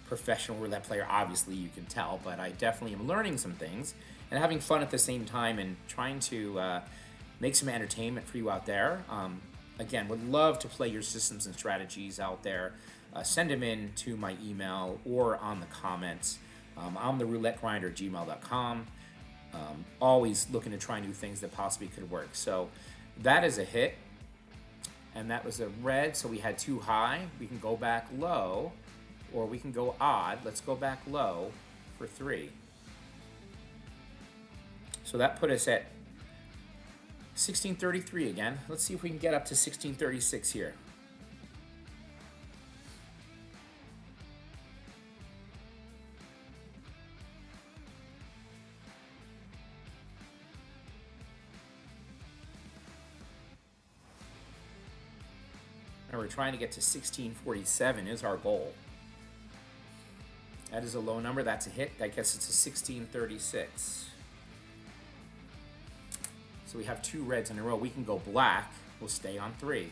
professional roulette player. Obviously, you can tell, but I definitely am learning some things and having fun at the same time and trying to make some entertainment for you out there. Again, would love to play your systems and strategies out there. Send them in to my email or on the comments. I'm the roulettegrinder@gmail.com. Always looking to try new things that possibly could work. So that is a hit. And that was a red, so we had 2 high. We can go back low, or we can go odd. Let's go back low for 3. So that put us at 1633 again. Let's see if we can get up to 1636 here. And we're trying to get to 1647 is our goal. That is a low number. That's a hit. That gets us to 1636. So we have 2 reds in a row. We can go black. We'll stay on 3.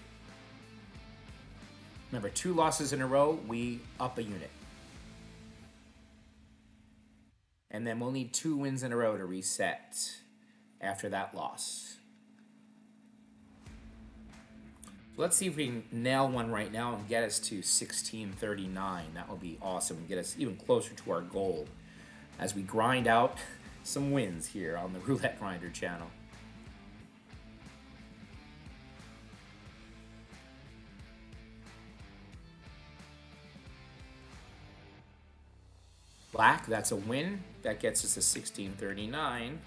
Remember, 2 losses in a row, we up a unit. And then we'll need 2 wins in a row to reset after that loss. Let's see if we can nail one right now and get us to 1639. That will be awesome and get us even closer to our goal as we grind out some wins here on the Roulette Grinder channel. Black, that's a win. That gets us to 1639.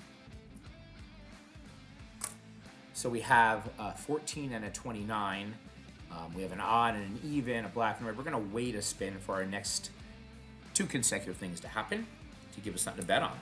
So we have a 14 and a 29. We have an odd and an even, a black and red. We're going to wait a spin for our next 2 consecutive things to happen to give us something to bet on.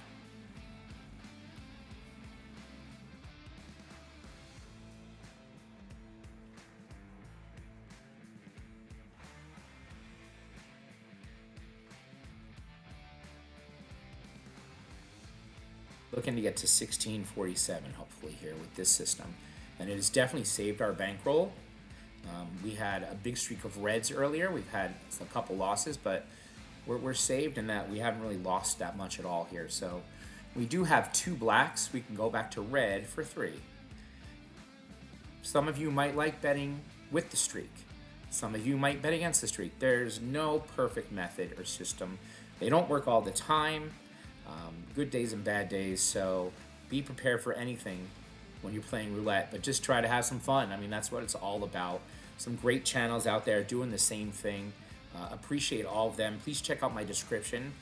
Looking to get to 1647, hopefully, here with this system. And it has definitely saved our bankroll. We had a big streak of reds earlier. We've had a couple losses, but we're saved in that we haven't really lost that much at all here. So we do have 2 blacks. We can go back to red for 3. Some of you might like betting with the streak. Some of you might bet against the streak. There's no perfect method or system. They don't work all the time. Good days and bad days, so be prepared for anything when you're playing roulette, but just try to have some fun. I mean, that's what it's all about. Some great channels out there doing the same thing. Appreciate all of them. Please check out my description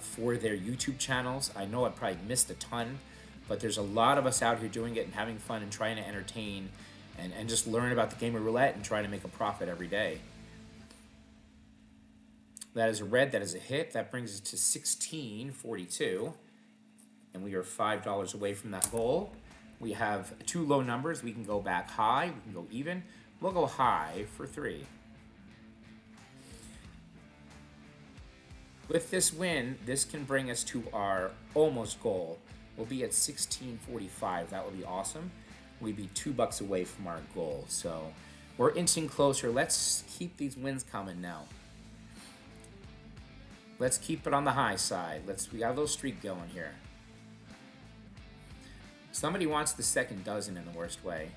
for their YouTube channels. I know I probably missed a ton, but there's a lot of us out here doing it and having fun and trying to entertain and just learn about the game of roulette and trying to make a profit every day. That is a red. That is a hit. That brings us to 1642. And we are $5 away from that goal. We have 2 low numbers. We can go back high. We can go even. We'll go high for 3. With this win, this can bring us to our almost goal. We'll be at 1645. That would be awesome. we'd be $2 away from our goal. So we're inching closer. Let's keep these wins coming now. Let's keep it on the high side. We got a little streak going here. Somebody wants the second dozen in the worst way.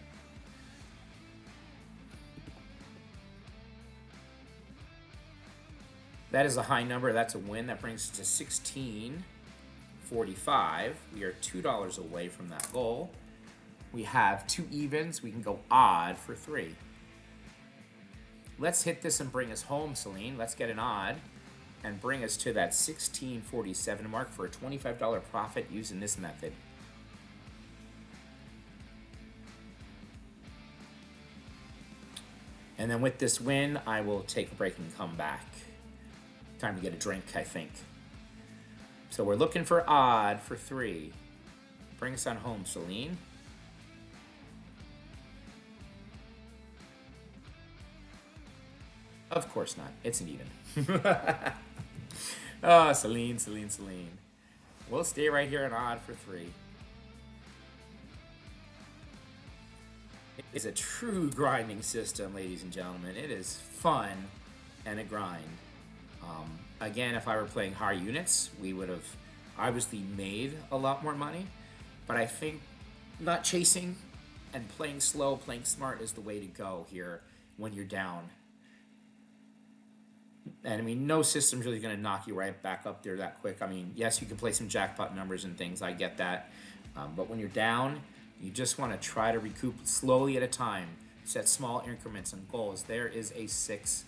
That is a high number. That's a win. That brings us to $16.45. We are $2 away from that goal. We have 2 evens. We can go odd for 3. Let's hit this and bring us home, Celine. Let's get an odd and bring us to that $16.47 mark for a $25 profit using this method. And then with this win, I will take a break and come back. Time to get a drink, I think. So we're looking for odd for 3. Bring us on home, Celine. Of course not. It's an even. Oh, Celine. We'll stay right here on odd for 3. It is a true grinding system, ladies and gentlemen. It is fun and a grind. Again, if I were playing higher units, we would have obviously made a lot more money. But I think not chasing and playing slow, playing smart is the way to go here when you're down. And I mean, no system's really going to knock you right back up there that quick. I mean, yes, you can play some jackpot numbers and things. I get that. But when you're down, you just want to try to recoup slowly at a time. Set small increments and goals. There is a 6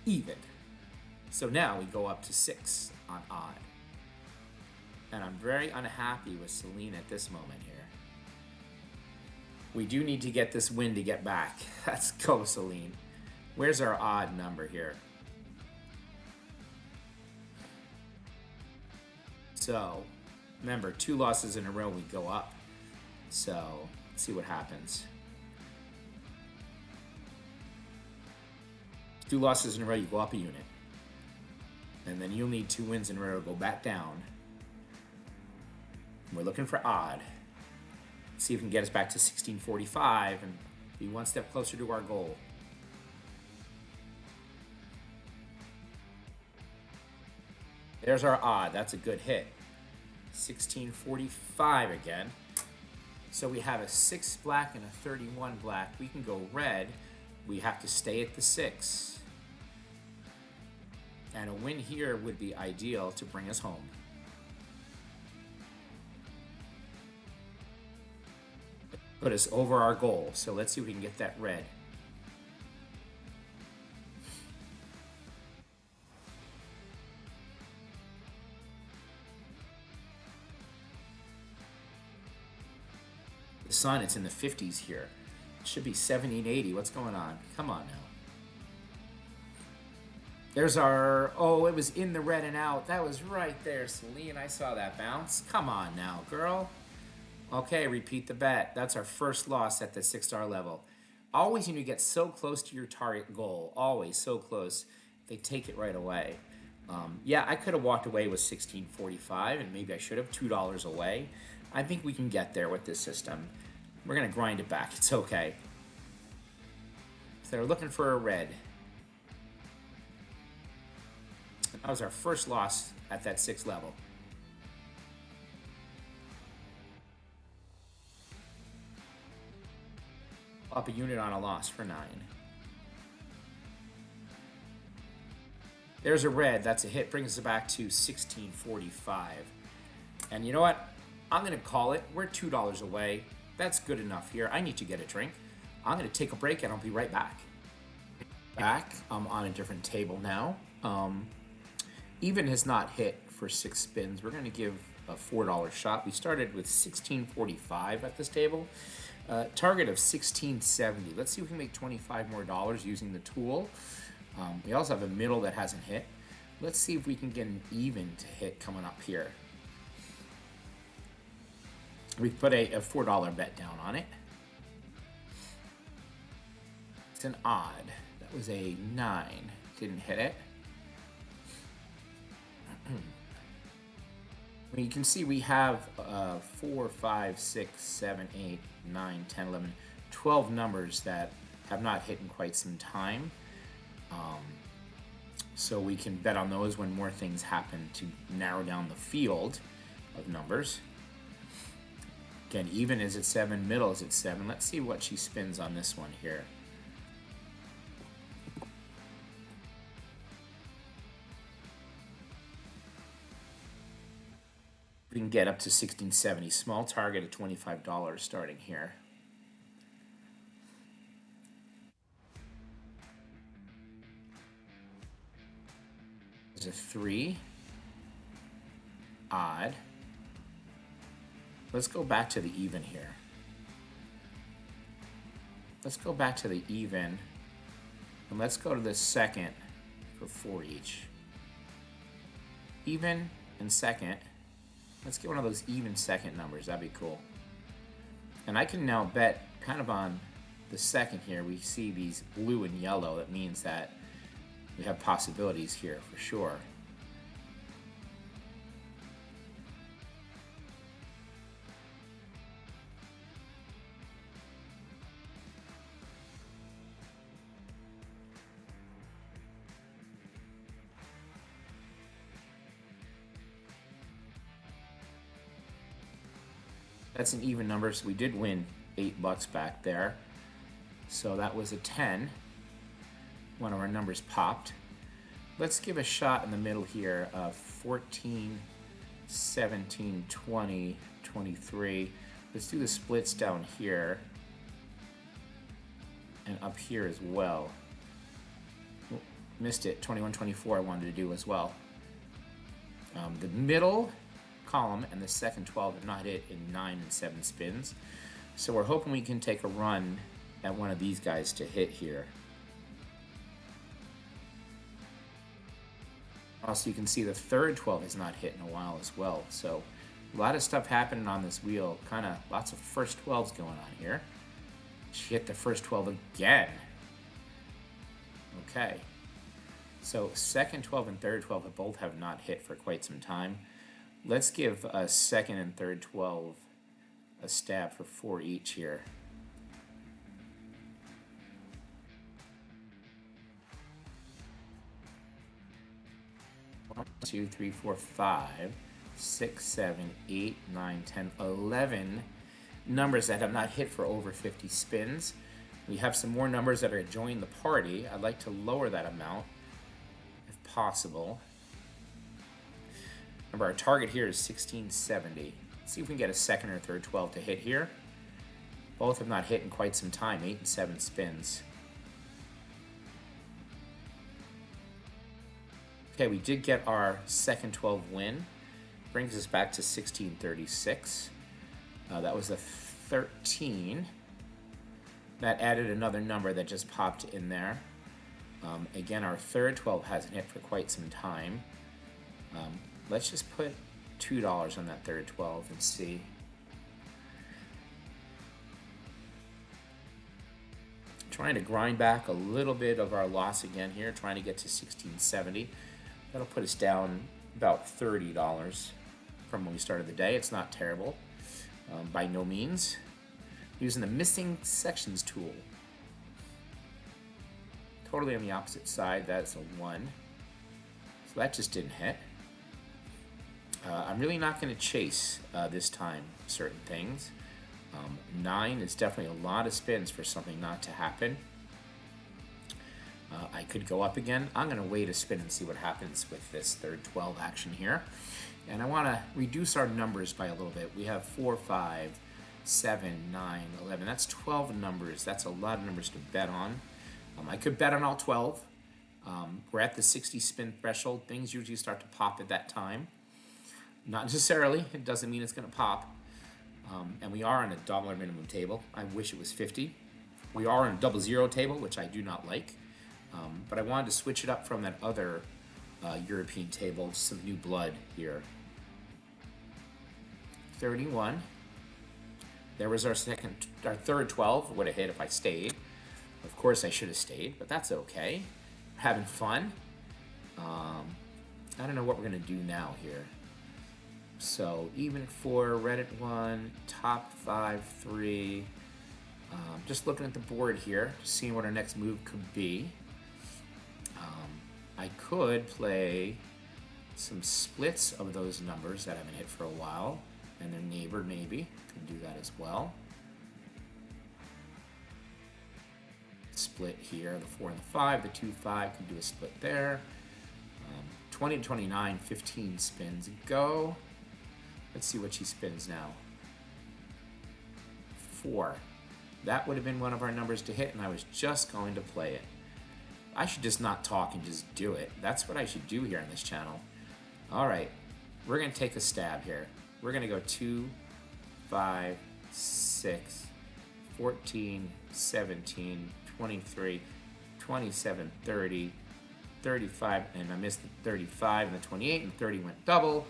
even. So now we go up to 6 on odd. And I'm very unhappy with Celine at this moment here. We do need to get this win to get back. Let's go, Celine. Where's our odd number here? So, remember, 2 losses in a row, we go up. So, let's see what happens. 2 losses in a row, you go up a unit. And then you'll need 2 wins in a row to go back down. We're looking for odd. See if we can get us back to 16.45 and be one step closer to our goal. There's our odd. That's a good hit. 16.45 again. So we have a 6 black and a 31 black. We can go red. We have to stay at the 6. And a win here would be ideal to bring us home. Put us over our goal. So let's see if we can get that red. The sun, it's in the 50s here. It should be 70 and 80. What's going on? Come on now. There's our, oh, it was in the red and out. That was right there, Celine. I saw that bounce. Come on now, girl. Okay, repeat the bet. That's our first loss at the 6-star level. Always when you get so close to your target goal, always so close, they take it right away. Yeah, I could have walked away with 16.45, and maybe I should have $2 away. I think we can get there with this system. We're going to grind it back. It's okay. So they're looking for a red. That was our first loss at that 6th level. Up a unit on a loss for 9. There's a red. That's a hit. Brings us back to 16.45. And you know what? I'm going to call it. We're $2 away. That's good enough here. I need to get a drink. I'm going to take a break and I'll be right back. I'm on a different table now. Even has not hit for 6 spins. We're going to give a $4 shot. We started with 16.45 at this table. Target of 16.70. Let's see if we can make $25 more using the tool. We also have a middle that hasn't hit. Let's see if we can get an even to hit coming up here. We put a $4 bet down on it. It's an odd. That was a 9. Didn't hit it. Well, you can see we have 4, 5, 6, 7, 8, 9, 10, 11, 12 numbers that have not hit in quite some time. So we can bet on those when more things happen to narrow down the field of numbers. Again, even is at 7, middle is at 7. Let's see what she spins on this one here. We can get up to 1670. Small target at $25 starting here. There's a 3. Odd. Let's go back to the even here. Let's go back to the even. And let's go to the second for 4 each. Even and second. Let's get one of those even second numbers. That'd be cool. And I can now bet kind of on the second here. We see these blue and yellow. That means that we have possibilities here for sure. That's an even number, so we did win $8 back there. So that was a 10. One of our numbers popped. Let's give a shot in the middle here of 14, 17, 20, 23. Let's do the splits down here and up here as well. Missed it. 21, 24 I wanted to do as well. The middle column and the second 12 have not hit in 9 and 7 spins. So we're hoping we can take a run at one of these guys to hit here. Also, you can see the third 12 has not hit in a while as well. So a lot of stuff happening on this wheel. Kind of lots of first 12s going on here. She hit the first 12 again. Okay. So second 12 and third 12 both have not hit for quite some time. Let's give a second and third 12 a stab for 4 each here. One, 2, 3, 4, 5, 6, 7, 8, 9, 10, 11 numbers that have not hit for over 50 spins. We have some more numbers that are joining the party. I'd like to lower that amount if possible. Remember, our target here is 1670. Let's see if we can get a second or third 12 to hit here. Both have not hit in quite some time, 8 and 7 spins. Okay, we did get our second 12 win. Brings us back to 1636. That was a 13. That added another number that just popped in there. Again, our third 12 hasn't hit for quite some time. Let's just put $2 on that third 12 and see. Trying to grind back a little bit of our loss again here, trying to get to 1670. That'll put us down about $30 from when we started the day. It's not terrible, by no means. Using the missing sections tool. Totally on the opposite side, that's a 1. So that just didn't hit. I'm really not going to chase this time certain things. 9 is definitely a lot of spins for something not to happen. I could go up again. I'm going to wait a spin and see what happens with this third 12 action here. And I want to reduce our numbers by a little bit. We have 4, 5, 7, 9, 11. That's 12 numbers. That's a lot of numbers to bet on. I could bet on all 12. We're at the 60 spin threshold. Things usually start to pop at that time. Not necessarily. It doesn't mean it's going to pop. And we are on a dollar minimum table. I wish it was 50. We are on a double zero table, which I do not like. But I wanted to switch it up from that other European table. Some new blood here. 31. There was our third 12. Would have hit if I stayed. Of course I should have stayed, but that's okay. We're having fun. I don't know what we're going to do now here. So even for Reddit 1, top 5, 3. Just looking at the board here, seeing what our next move could be. I could play some splits of those numbers that haven't hit for a while, and their neighbor maybe can do that as well. Split here, the 4 and the 5, the 2, 5 can do a split there. 20 to 29, 15 spins go. Let's see what she spins now. 4. That would have been one of our numbers to hit, and I was just going to play it. I should just not talk and just do it. That's what I should do here on this channel. All right, we're going to take a stab here. We're going to go 2, 5, 6, 14, 17, 23, 27, 30, 35, and I missed the 35 and the 28, and 30 went double,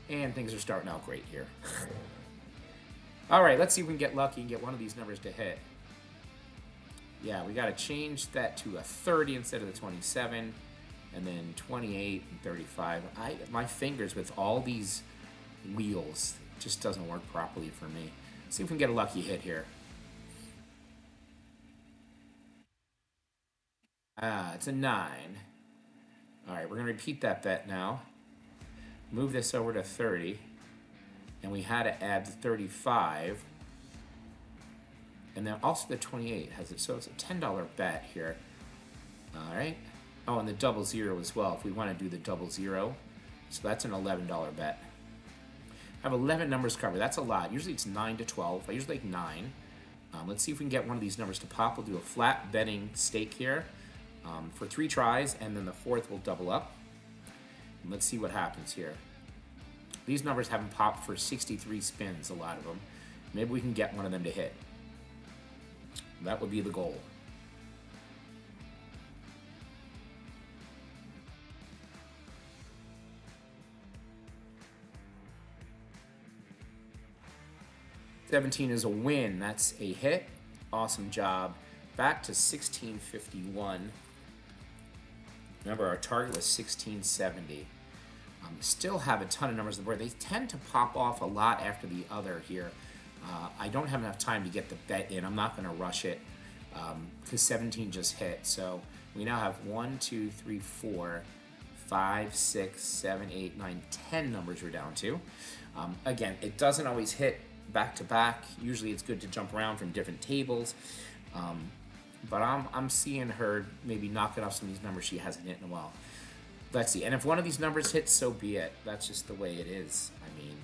and things are starting out great here. All right, let's see if we can get lucky and get one of these numbers to hit. Yeah, we got to change that to a 30 instead of the 27, and then 28 and 35. My fingers with all these wheels just doesn't work properly for me. Let's see if we can get a lucky hit here. It's a 9. All right, we're going to repeat that bet now. Move this over to 30. And we had to add the 35. And then also the 28 has it. So it's a $10 bet here. All right. Oh, and the double zero as well, if we want to do the double zero. So that's an $11 bet. I have 11 numbers covered. That's a lot. Usually it's 9 to 12. I usually like 9. Let's see if we can get one of these numbers to pop. We'll do a flat betting stake here for 3 tries, and then the 4th will double up. And let's see what happens here. These numbers haven't popped for 63 spins, a lot of them. Maybe we can get one of them to hit. That would be the goal. $17 is a win. That's a hit. Awesome job. Back to 1651. Remember, our target was 1670. Still have a ton of numbers on the board. They tend to pop off a lot after the other here. I don't have enough time to get the bet in. I'm not going to rush it because 17 just hit. So we now have 1, 2, 3, 4, 5, 6, 7, 8, 9, 10 numbers we're down to. Again, it doesn't always hit back to back. Usually it's good to jump around from different tables. But I'm seeing her maybe knocking off some of these numbers she hasn't hit in a while. Let's see. And if one of these numbers hits, so be it. That's just the way it is. I mean,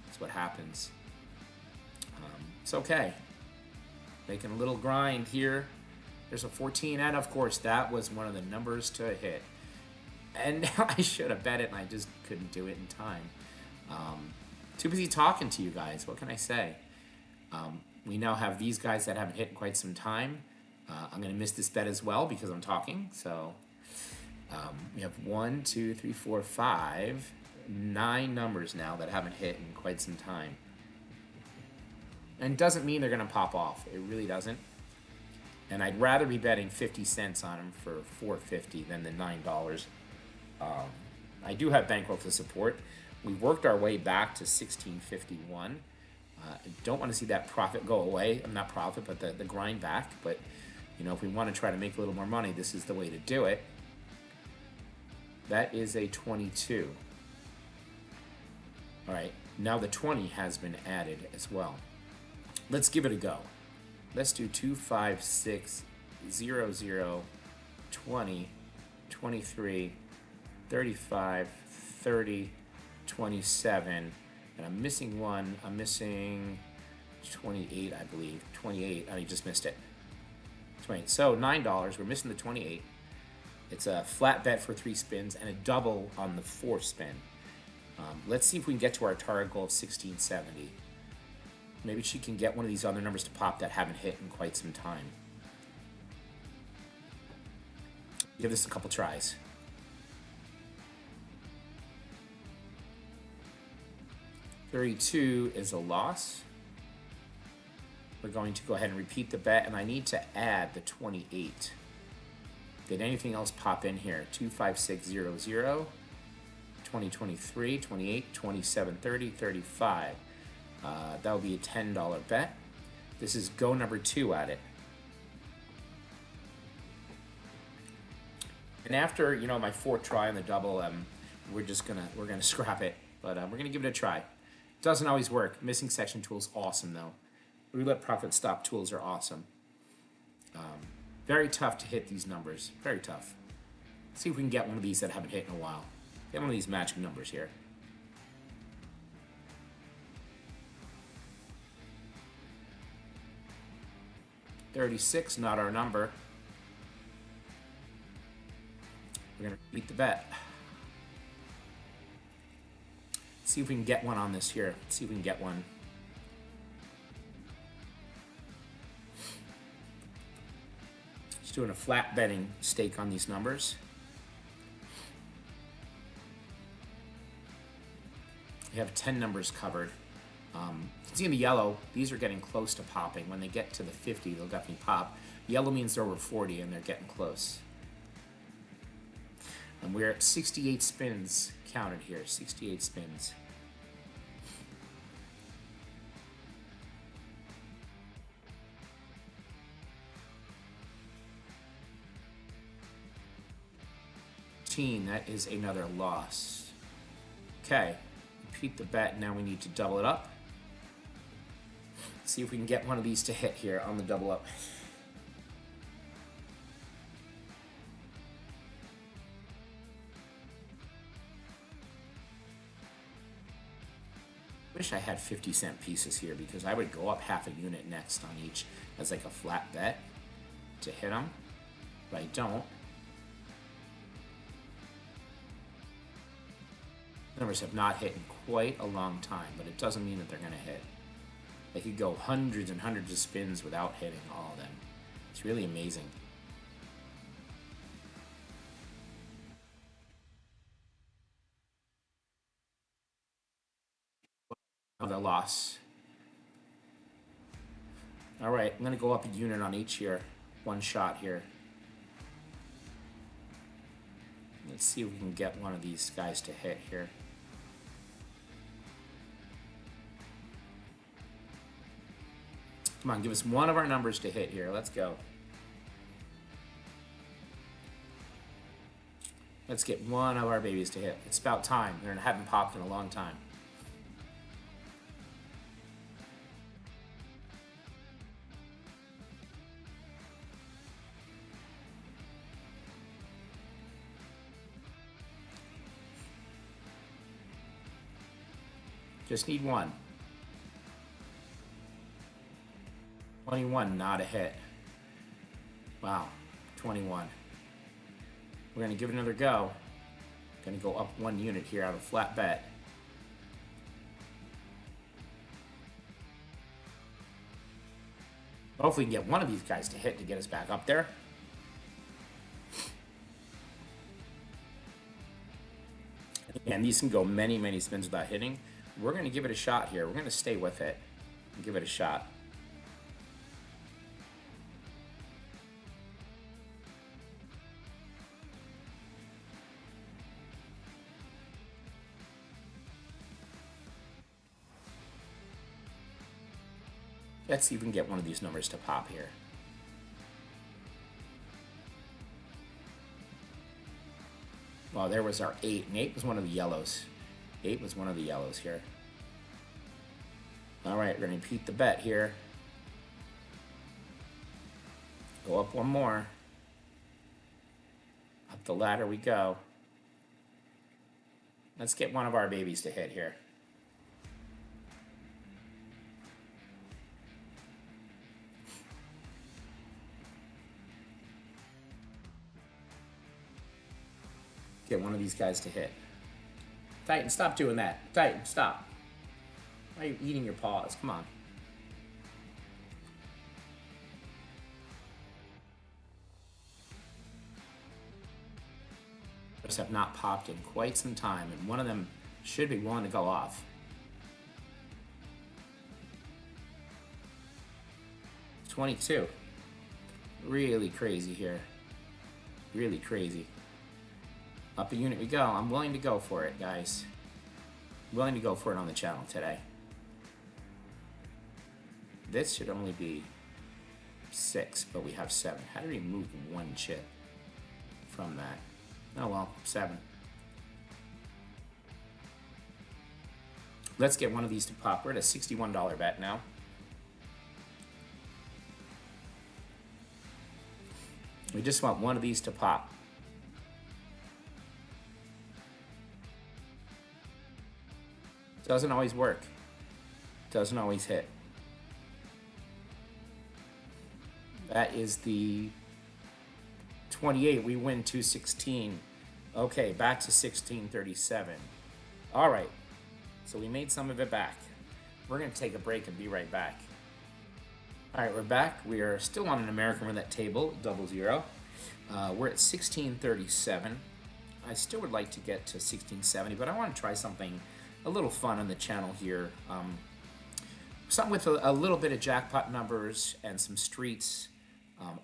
that's what happens. It's okay. Making a little grind here. There's a 14, and of course, that was one of the numbers to hit. And I should have bet it, and I just couldn't do it in time. Too busy talking to you guys. What can I say? We now have these guys that haven't hit in quite some time. I'm going to miss this bet as well because I'm talking. So we have 1, 2, 3, 4, 5, 9 numbers now that haven't hit in quite some time. And doesn't mean they're going to pop off. It really doesn't. And I'd rather be betting 50 cents on them for $4.50 than the $9. I do have bankroll to support. We worked our way back to 1651. I don't want to see that profit go away. Not profit, but the grind back. But, you know, if we want to try to make a little more money, this is the way to do it. That is a 22. All right, now the 20 has been added as well. Let's give it a go. Let's do 2, 5, 6, 0, 0, 20, 23, 35, 30, 27, and I'm missing one. I'm missing 28, I believe. 28, I just missed it. 28. So $9, we're missing the 28. It's a flat bet for 3 spins and a double on the 4th spin. Let's see if we can get to our target goal of 1670. Maybe she can get one of these other numbers to pop that haven't hit in quite some time. Give this a couple tries. $32 is a loss. We're going to go ahead and repeat the bet, and I need to add the 28. Did anything else pop in here? 2, 5, 6, 0, 0, 20, 23, 28, 27, 30, 35. That would be a $10 bet. This is go number 2 at it. And after, you know, my 4th try on the double, we're gonna scrap it, but we're gonna give it a try. Doesn't always work. Missing section tools, awesome though. Roulette profit stop tools are awesome. Very tough to hit these numbers. Very tough. Let's see if we can get one of these that I haven't hit in a while. Get one of these magic numbers here. $36, not our number. We're gonna beat the bet. See if we can get one on this here. See if we can get one. Just doing a flat betting stake on these numbers. We have 10 numbers covered. You can see in the yellow, these are getting close to popping. When they get to the 50, they'll definitely pop. Yellow means they're over 40 and they're getting close. And we're at 68 spins counted here, 68 spins. That is another loss. Okay, repeat the bet. Now we need to double it up. See if we can get one of these to hit here on the double up. Wish I had 50-cent pieces here because I would go up half a unit next on each as like a flat bet to hit them, but I don't. Numbers have not hit in quite a long time, but it doesn't mean that they're going to hit. They could go hundreds and hundreds of spins without hitting all of them. It's really amazing. Another loss. All right, I'm going to go up a unit on each here. One shot here. Let's see if we can get one of these guys to hit here. Come on, give us one of our numbers to hit here. Let's go. Let's get one of our babies to hit. It's about time. They haven't popped in a long time. Just need one. 21, not a hit. Wow, 21. We're gonna give it another go. Gonna go up one unit here out of a flat bet. Hopefully we can get one of these guys to hit to get us back up there. And these can go many, many spins without hitting. We're gonna give it a shot here. We're gonna stay with it and give it a shot. Let's see if we can get one of these numbers to pop here. Well, there was our 8, and 8 was one of the yellows. 8 was one of the yellows here. All right, we're gonna repeat the bet here. Go up one more. Up the ladder we go. Let's get one of our babies to hit here. Get one of these guys to hit. Titan, stop doing that. Titan, stop. Why are you eating your paws? Come on. Those have not popped in quite some time, and one of them should be willing to go off. $22. Really crazy here. Really crazy. Up a unit we go. I'm willing to go for it, guys. Willing to go for it on the channel today. This should only be 6, but we have 7. How do we move 1 chip from that? Oh well, 7. Let's get one of these to pop. We're at a $61 bet now. We just want one of these to pop. Doesn't always work. Doesn't always hit. That is the 28. We win 216. Okay, back to 1637. All right. So we made some of it back. We're going to take a break and be right back. All right, we're back. We are still on an American Roulette table, 00. We're at 1637. I still would like to get to 1670, but I want to try something a little fun on the channel here. Something with a little bit of jackpot numbers and some streets.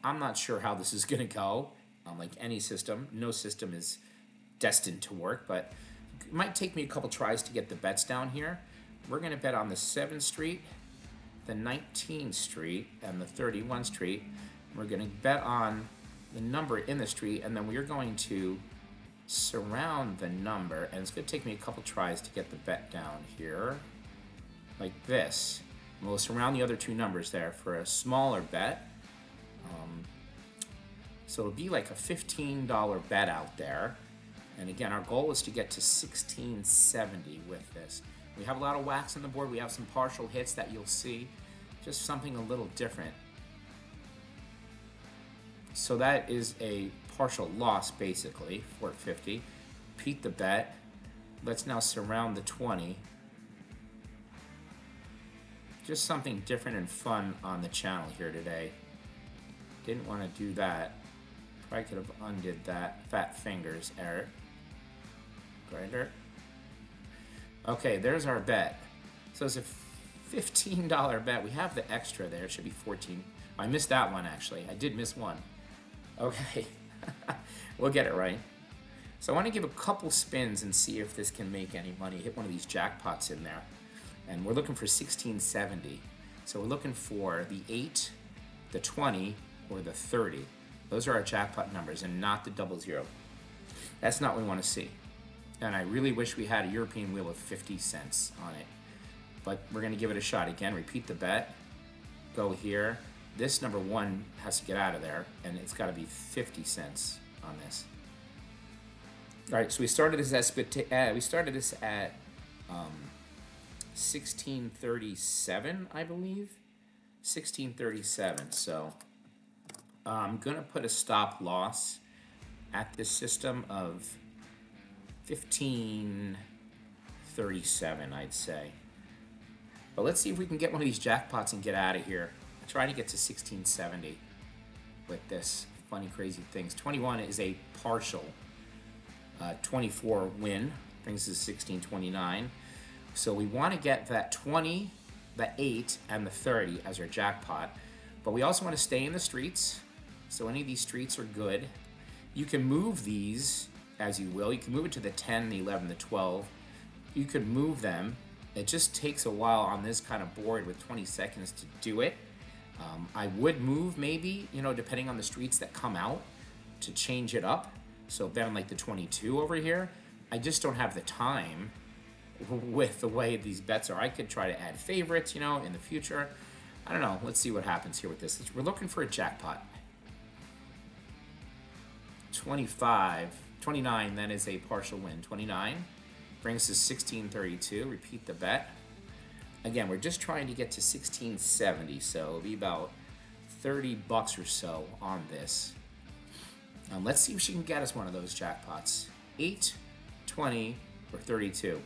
I'm not sure how this is going to go. Like any system, no system is destined to work, but it might take me a couple tries to get the bets down here. We're going to bet on the 7th Street, the 19th Street, and the 31st Street. We're going to bet on the number in the street, and then we are going to surround the number, and it's going to take me a couple tries to get the bet down here, like this. And we'll surround the other 2 numbers there for a smaller bet. So it'll be like a $15 bet out there. And again, our goal is to get to 1670 with this. We have a lot of whacks on the board. We have some partial hits that you'll see. Just something a little different. So that is a partial loss, basically, 450. Repeat the bet. Let's now surround the 20. Just something different and fun on the channel here today. Didn't want to do that. Probably could have undid that. Fat fingers, Eric. Grinder. Okay, there's our bet. So it's a $15 bet. We have the extra there. It should be 14. I missed that one, actually. I did miss one. Okay. We'll get it right. So I want to give a couple spins and see if this can make any money. Hit one of these jackpots in there. And we're looking for 1670. So we're looking for the 8, the 20, or the 30. Those are our jackpot numbers and not the 00. That's not what we want to see. And I really wish we had a European wheel of 50 cents on it. But we're going to give it a shot. Again, repeat the bet. Go here. This number 1 has to get out of there, and it's got to be 50 cents on this. All right, so we started this at 1637, I believe. 1637. So I'm going to put a stop loss at this system of 1537, I'd say. But let's see if we can get one of these jackpots and get out of here. I'm trying to get to 1670 with this funny, crazy things. 21 is a partial. 24 win brings us 1629. So we want to get that 20, the 8, and the 30 as our jackpot. But we also want to stay in the streets. So any of these streets are good. You can move these as you will. You can move it to the 10, the 11, the 12. You could move them. It just takes a while on this kind of board with 20 seconds to do it. I would move maybe, depending on the streets that come out to change it up. So then like the 22 over here, I just don't have the time with the way these bets are. I could try to add favorites, in the future. I don't know. Let's see what happens here with this. We're looking for a jackpot. 29, that is a partial win. 29 brings us 1632. Repeat the bet. Again, we're just trying to get to 1670, so it'll be about $30 or so on this. Let's see if she can get us one of those jackpots. 8, 20, or 32.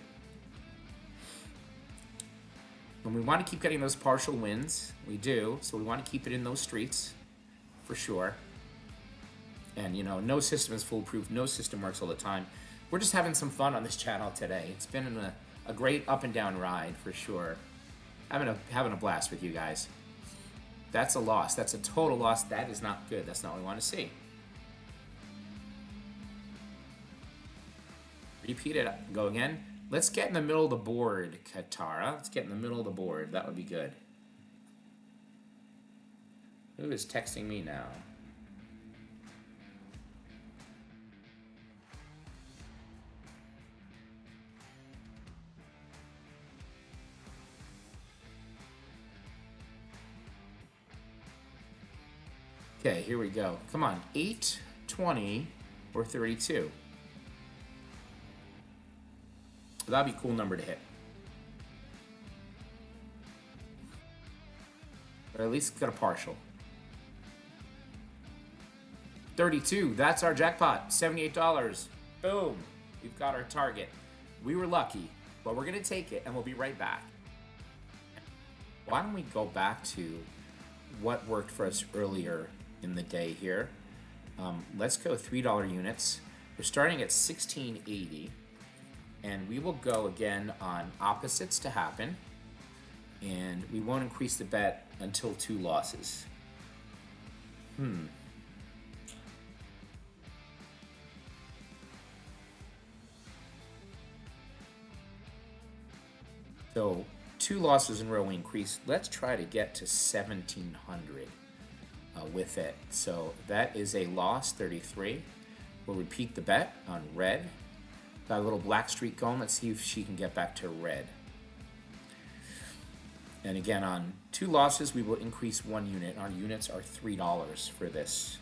And we want to keep getting those partial wins. We do, so we want to keep it in those streets for sure. And, no system is foolproof. No system works all the time. We're just having some fun on this channel today. It's been a great up and down ride for sure. Having a blast with you guys. That's a loss. That's a total loss. That is not good. That's not what we want to see. Repeat it. Go again. Let's get in the middle of the board, Katara. Let's get in the middle of the board. That would be good. Who is texting me now? Okay, here we go. Come on. 8, 20, or 32. That'd be a cool number to hit. But at least got a partial. 32, that's our jackpot. $78. Boom. We've got our target. We were lucky, but we're going to take it, and we'll be right back. Why don't we go back to what worked for us earlier in the day here? Let's go $3 units. We're starting at $16.80, and we will go again on opposites to happen, and we won't increase the bet until 2 losses. So 2 losses in a row we increase. Let's try to get to 1,700 with it. So that is a loss, 33. We'll repeat the bet on red. Got a little black streak going. Let's see if she can get back to red. And again, on 2 losses, we will increase 1 unit. Our units are $3 for this.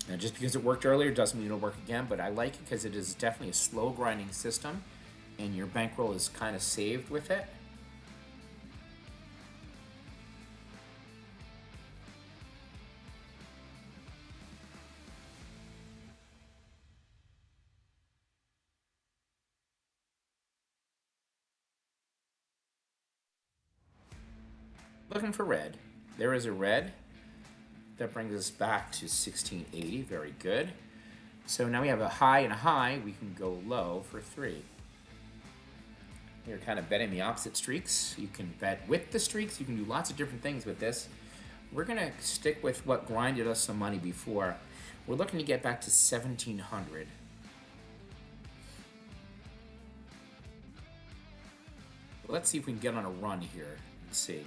And just because it worked earlier doesn't mean it'll work again, but I like it because it is definitely a slow grinding system, and your bankroll is kind of saved with it. Looking for red. There is a red. That brings us back to 1680. Very good. So now we have a high and a high. We can go low for 3. You're kind of betting the opposite streaks. You can bet with the streaks. You can do lots of different things with this. We're going to stick with what grinded us some money before. We're looking to get back to 1,700. Let's see if we can get on a run here. Let's see.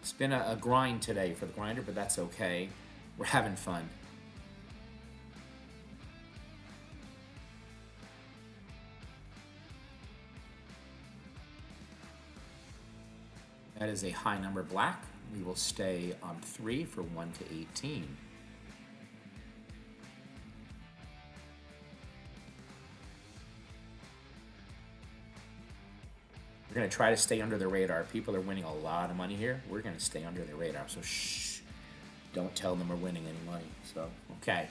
It's been a grind today for the grinder, but that's okay. We're having fun. That is a high number black. We will stay on 3 for 1 to 18. We're going to try to stay under the radar. People are winning a lot of money here. We're going to stay under the radar. So shh, don't tell them we're winning any money. So, okay.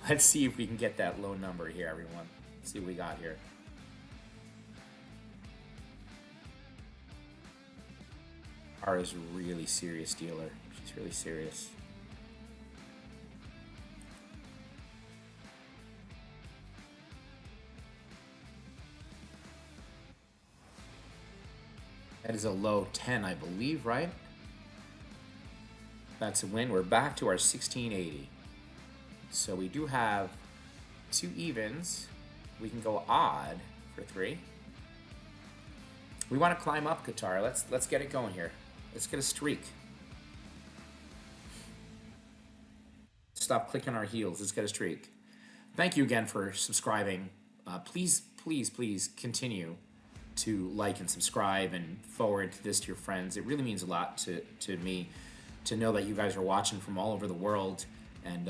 Let's see if we can get that low number here, everyone. Let's see what we got here. Ara's a really serious dealer. She's really serious. That is a low 10, I believe, right? That's a win. We're back to our 1680. So we do have 2 evens. We can go odd for 3. We want to climb up, Qatar. Let's get it going here. Let's get a streak. Stop clicking our heels. Let's get a streak. Thank you again for subscribing. Please continue to like and subscribe and forward this to your friends. It really means a lot to me to know that you guys are watching from all over the world and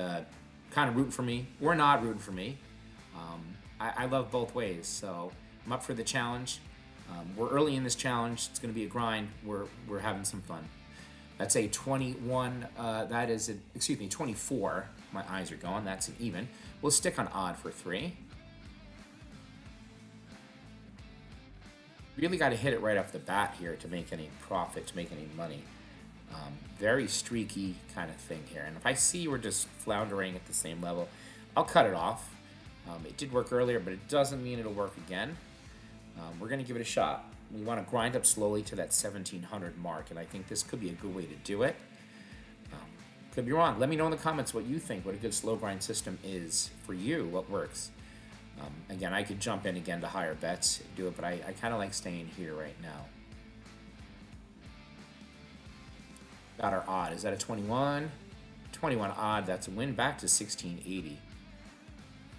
kind of rooting for me. We're not rooting for me. I love both ways, so I'm up for the challenge. We're early in this challenge. It's going to be a grind. We're having some fun. That's a 21. That is 24. My eyes are going. That's an even. We'll stick on odd for 3. Really got to hit it right off the bat here to make any profit, to make any money. Very streaky kind of thing here. And if I see we're just floundering at the same level, I'll cut it off. It did work earlier, but it doesn't mean it'll work again. We're going to give it a shot. We want to grind up slowly to that 1,700 mark, and I think this could be a good way to do it. Could be wrong. Let me know in the comments what you think, what a good slow grind system is for you, what works. Again, I could jump in again to higher bets, do it, but I kind of like staying here right now. Got our odd. Is that a 21? 21 odd. That's a win back to 1680.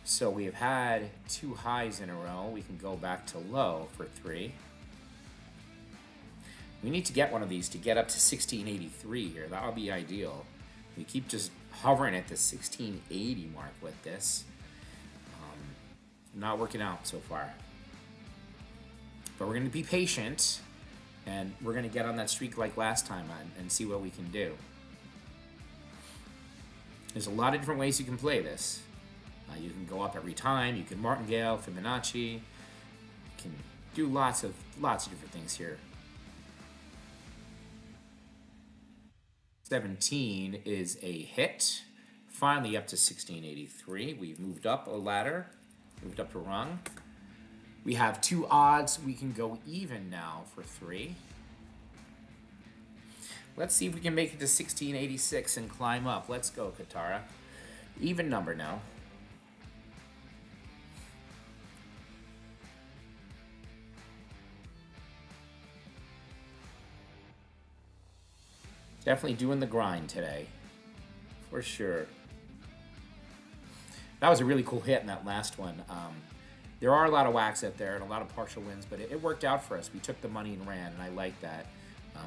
So we have had 2 highs in a row. We can go back to low for 3. We need to get one of these to get up to 1683 here. That would be ideal. We keep just hovering at the 1680 mark with this. Not working out so far. But we're going to be patient, and we're going to get on that streak like last time and see what we can do. There's a lot of different ways you can play this. You can go up every time. You can martingale, Fibonacci. You can do lots of different things here. 17 is a hit. Finally up to 1683. We've moved up a ladder, moved up a rung. We have 2 odds. We can go even now for 3. Let's see if we can make it to 1686 and climb up. Let's go, Katara. Even number now. Definitely doing the grind today, for sure. That was a really cool hit in that last one. There are a lot of whacks out there and a lot of partial wins, but it worked out for us. We took the money and ran, and I like that.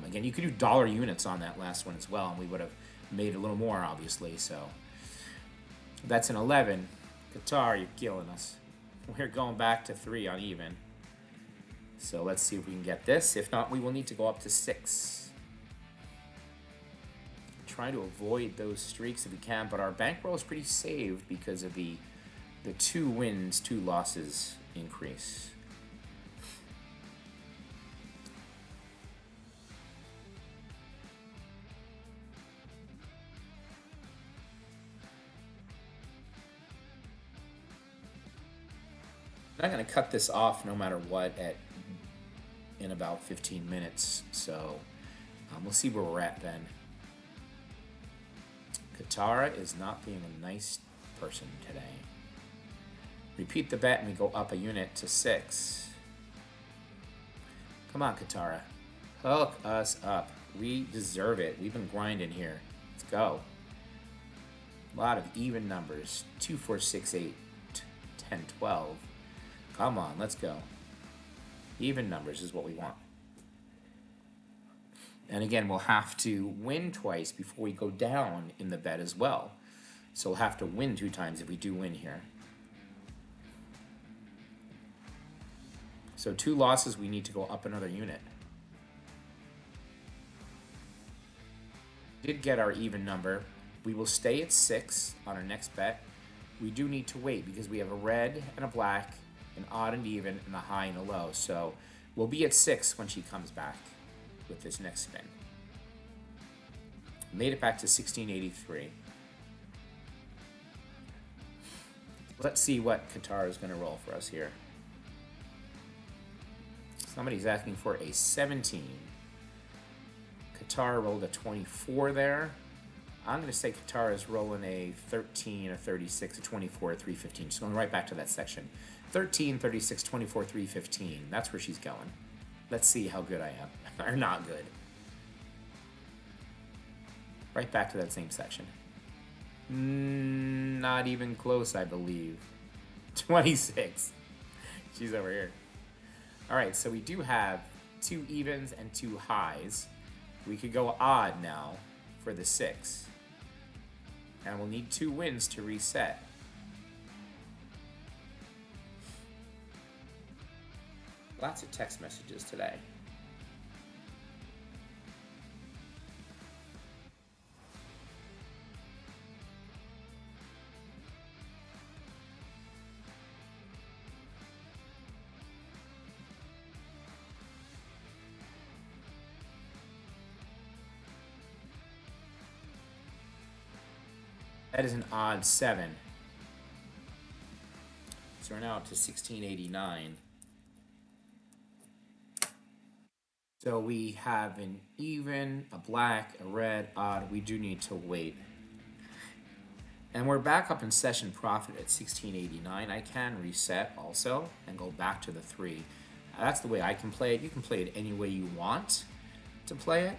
Again, you could do dollar units on that last one as well, and we would have made a little more, obviously. So that's an 11. Qatar, you're killing us. We're going back to 3 on even. So let's see if we can get this. If not, we will need to go up to 6. Try to avoid those streaks if we can, but our bankroll is pretty saved because of the 2 wins, 2 losses increase. I'm not going to cut this off no matter what in about 15 minutes, so we'll see where we're at then. Katara is not being a nice person today. Repeat the bet and we go up a unit to 6. Come on, Katara. Hook us up. We deserve it. We've been grinding here. Let's go. A lot of even numbers. 2, 4, 6, 8, 10, 12. Come on, let's go. Even numbers is what we want. And again, we'll have to win twice before we go down in the bet as well. So we'll have to win 2 times if we do win here. So 2 losses, we need to go up another unit. Did get our even number. We will stay at 6 on our next bet. We do need to wait because we have a red and a black, an odd and even, and a high and a low. So we'll be at 6 when she comes back with this next spin. Made it back to 1683. Let's see what Qatar is going to roll for us here. Somebody's asking for a 17. Qatar rolled a 24 there. I'm going to say Qatar is rolling a 13, a 36, a 24, a 315. She's going right back to that section. 13, 36, 24, 315. That's where she's going. Let's see how good I am. Or not good. Right back to that same section. Not even close, I believe. 26. She's over here. All right, so we do have 2 evens and 2 highs. We could go odd now for the 6. And we'll need 2 wins to reset. Lots of text messages today. That is an odd 7. So we're now up to 1689. So we have an even, a black, a red, odd. We do need to wait. And we're back up in session profit at 1689. I can reset also and go back to the 3. That's the way I can play it. You can play it any way you want to play it.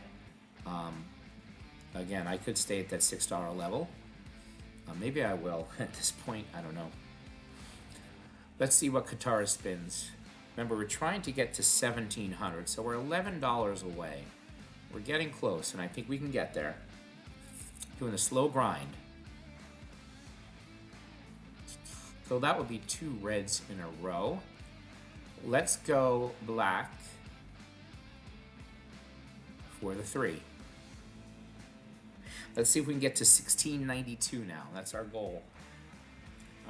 Again, I could stay at that $6 level. Maybe I will at this point. I don't know. Let's see what Katara spins. Remember, we're trying to get to 1700, so we're $11 away. We're getting close, and I think we can get there. Doing a slow grind. So that would be 2 reds in a row. Let's go black for the 3. Let's see if we can get to 1692 now. That's our goal.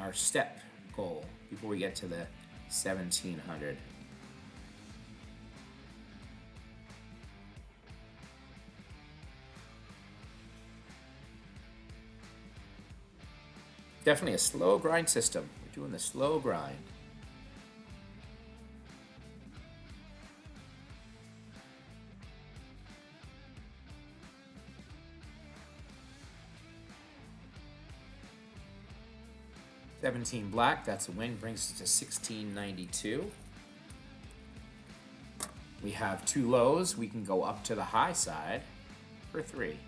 Our step goal before we get to the 1700. Definitely a slow grind system. We're doing the slow grind. $17 black, that's a win, brings us to 1692. We have 2 lows. We can go up to the high side for 3.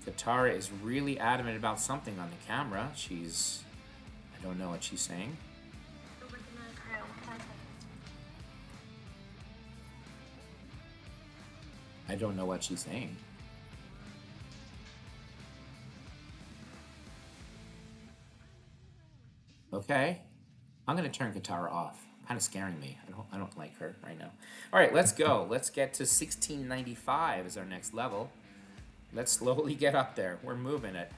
Katara is really adamant about something on the camera. I don't know what she's saying. I don't know what she's saying. Okay, I'm gonna turn Katara off. Kind of scaring me. I don't like her right now. All right, let's go. Let's get to 1695 as our next level. Let's slowly get up there. We're moving it.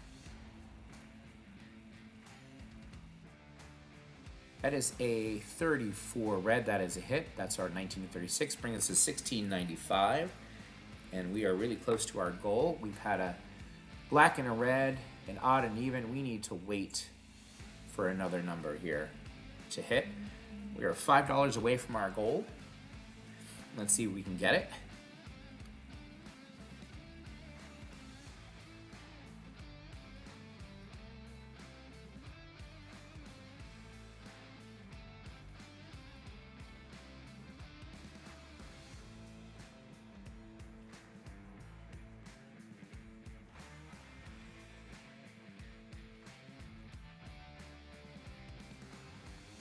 That is a 34 red. That is a hit. That's our 1936. Bring us to 1695. And we are really close to our goal. We've had a black and a red, an odd and even. We need to wait for another number here to hit. We are $5 away from our goal. Let's see if we can get it.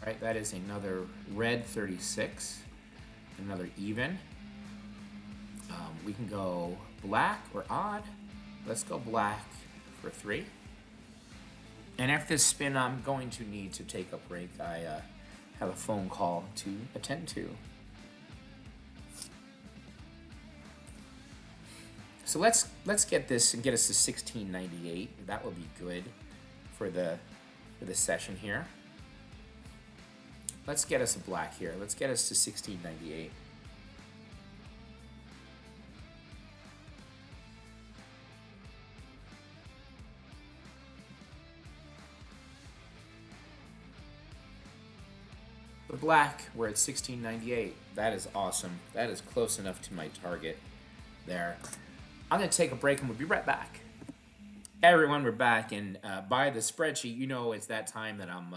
All right, that is another red 36, another even. We can go black or odd. Let's go black for 3. And after this spin, I'm going to need to take a break. I have a phone call to attend to. So let's get this and get us to 1698. That will be good for the session here. Let's get us a black here. Let's get us to 1698. The black, we're at 1698. That is awesome. That is close enough to my target there. I'm going to take a break and we'll be right back. Hey everyone, we're back. And by the spreadsheet, you know it's that time that I'm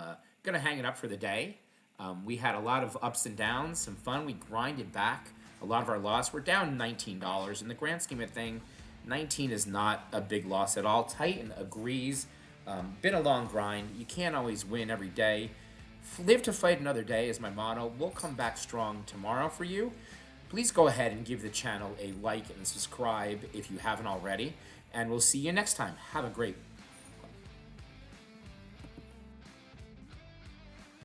going to hang it up for the day. We had a lot of ups and downs, some fun. We grinded back a lot of our loss. We're down $19. In the grand scheme of thing, 19 is not a big loss at all. Titan agrees. Been a long grind. You can't always win every day. Live to fight another day is my motto. We'll come back strong tomorrow for you. Please go ahead and give the channel a like and subscribe if you haven't already. And we'll see you next time. Have a great